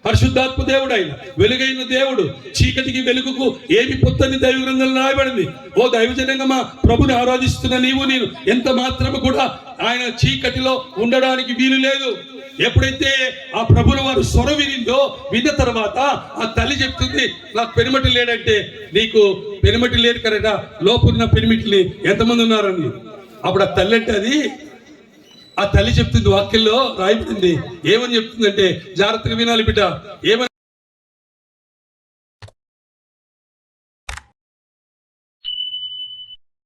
Speaker 3: పరిశుద్ధాత్మ దేవుడు ఆయన, వెలుగైన దేవుడు, చీకటికి వెలుగుకు ఏమి పొత్తని దైవ గ్రంథంలో రాయబడింది. ఓ దైవజనంగా ప్రభుని ఆరాధిస్తున్న నీవు నేను ఎంత మాత్రము కూడా ఆయన చీకటిలో ఉండడానికి వీలు లేదు. ఎప్పుడైతే ఆ ప్రభుల వారు స్వర విన్న తర్వాత ఆ తల్లి చెప్తుంది, నాకు పెనిమిటి లేడంటే, నీకు పెనిమిటి లేదు కరెక్టా, లోపున్న పెనిమిటిని ఎంతమంది ఉన్నారని. అప్పుడు ఆ తల్లి అంటే అది ఆ తల్లి చెప్తుంది, వాక్యంలో రాయబడింది. ఏమని చెప్తుందంటే, జాగ్రత్తగా వినాలి బిడ్డ, ఏమని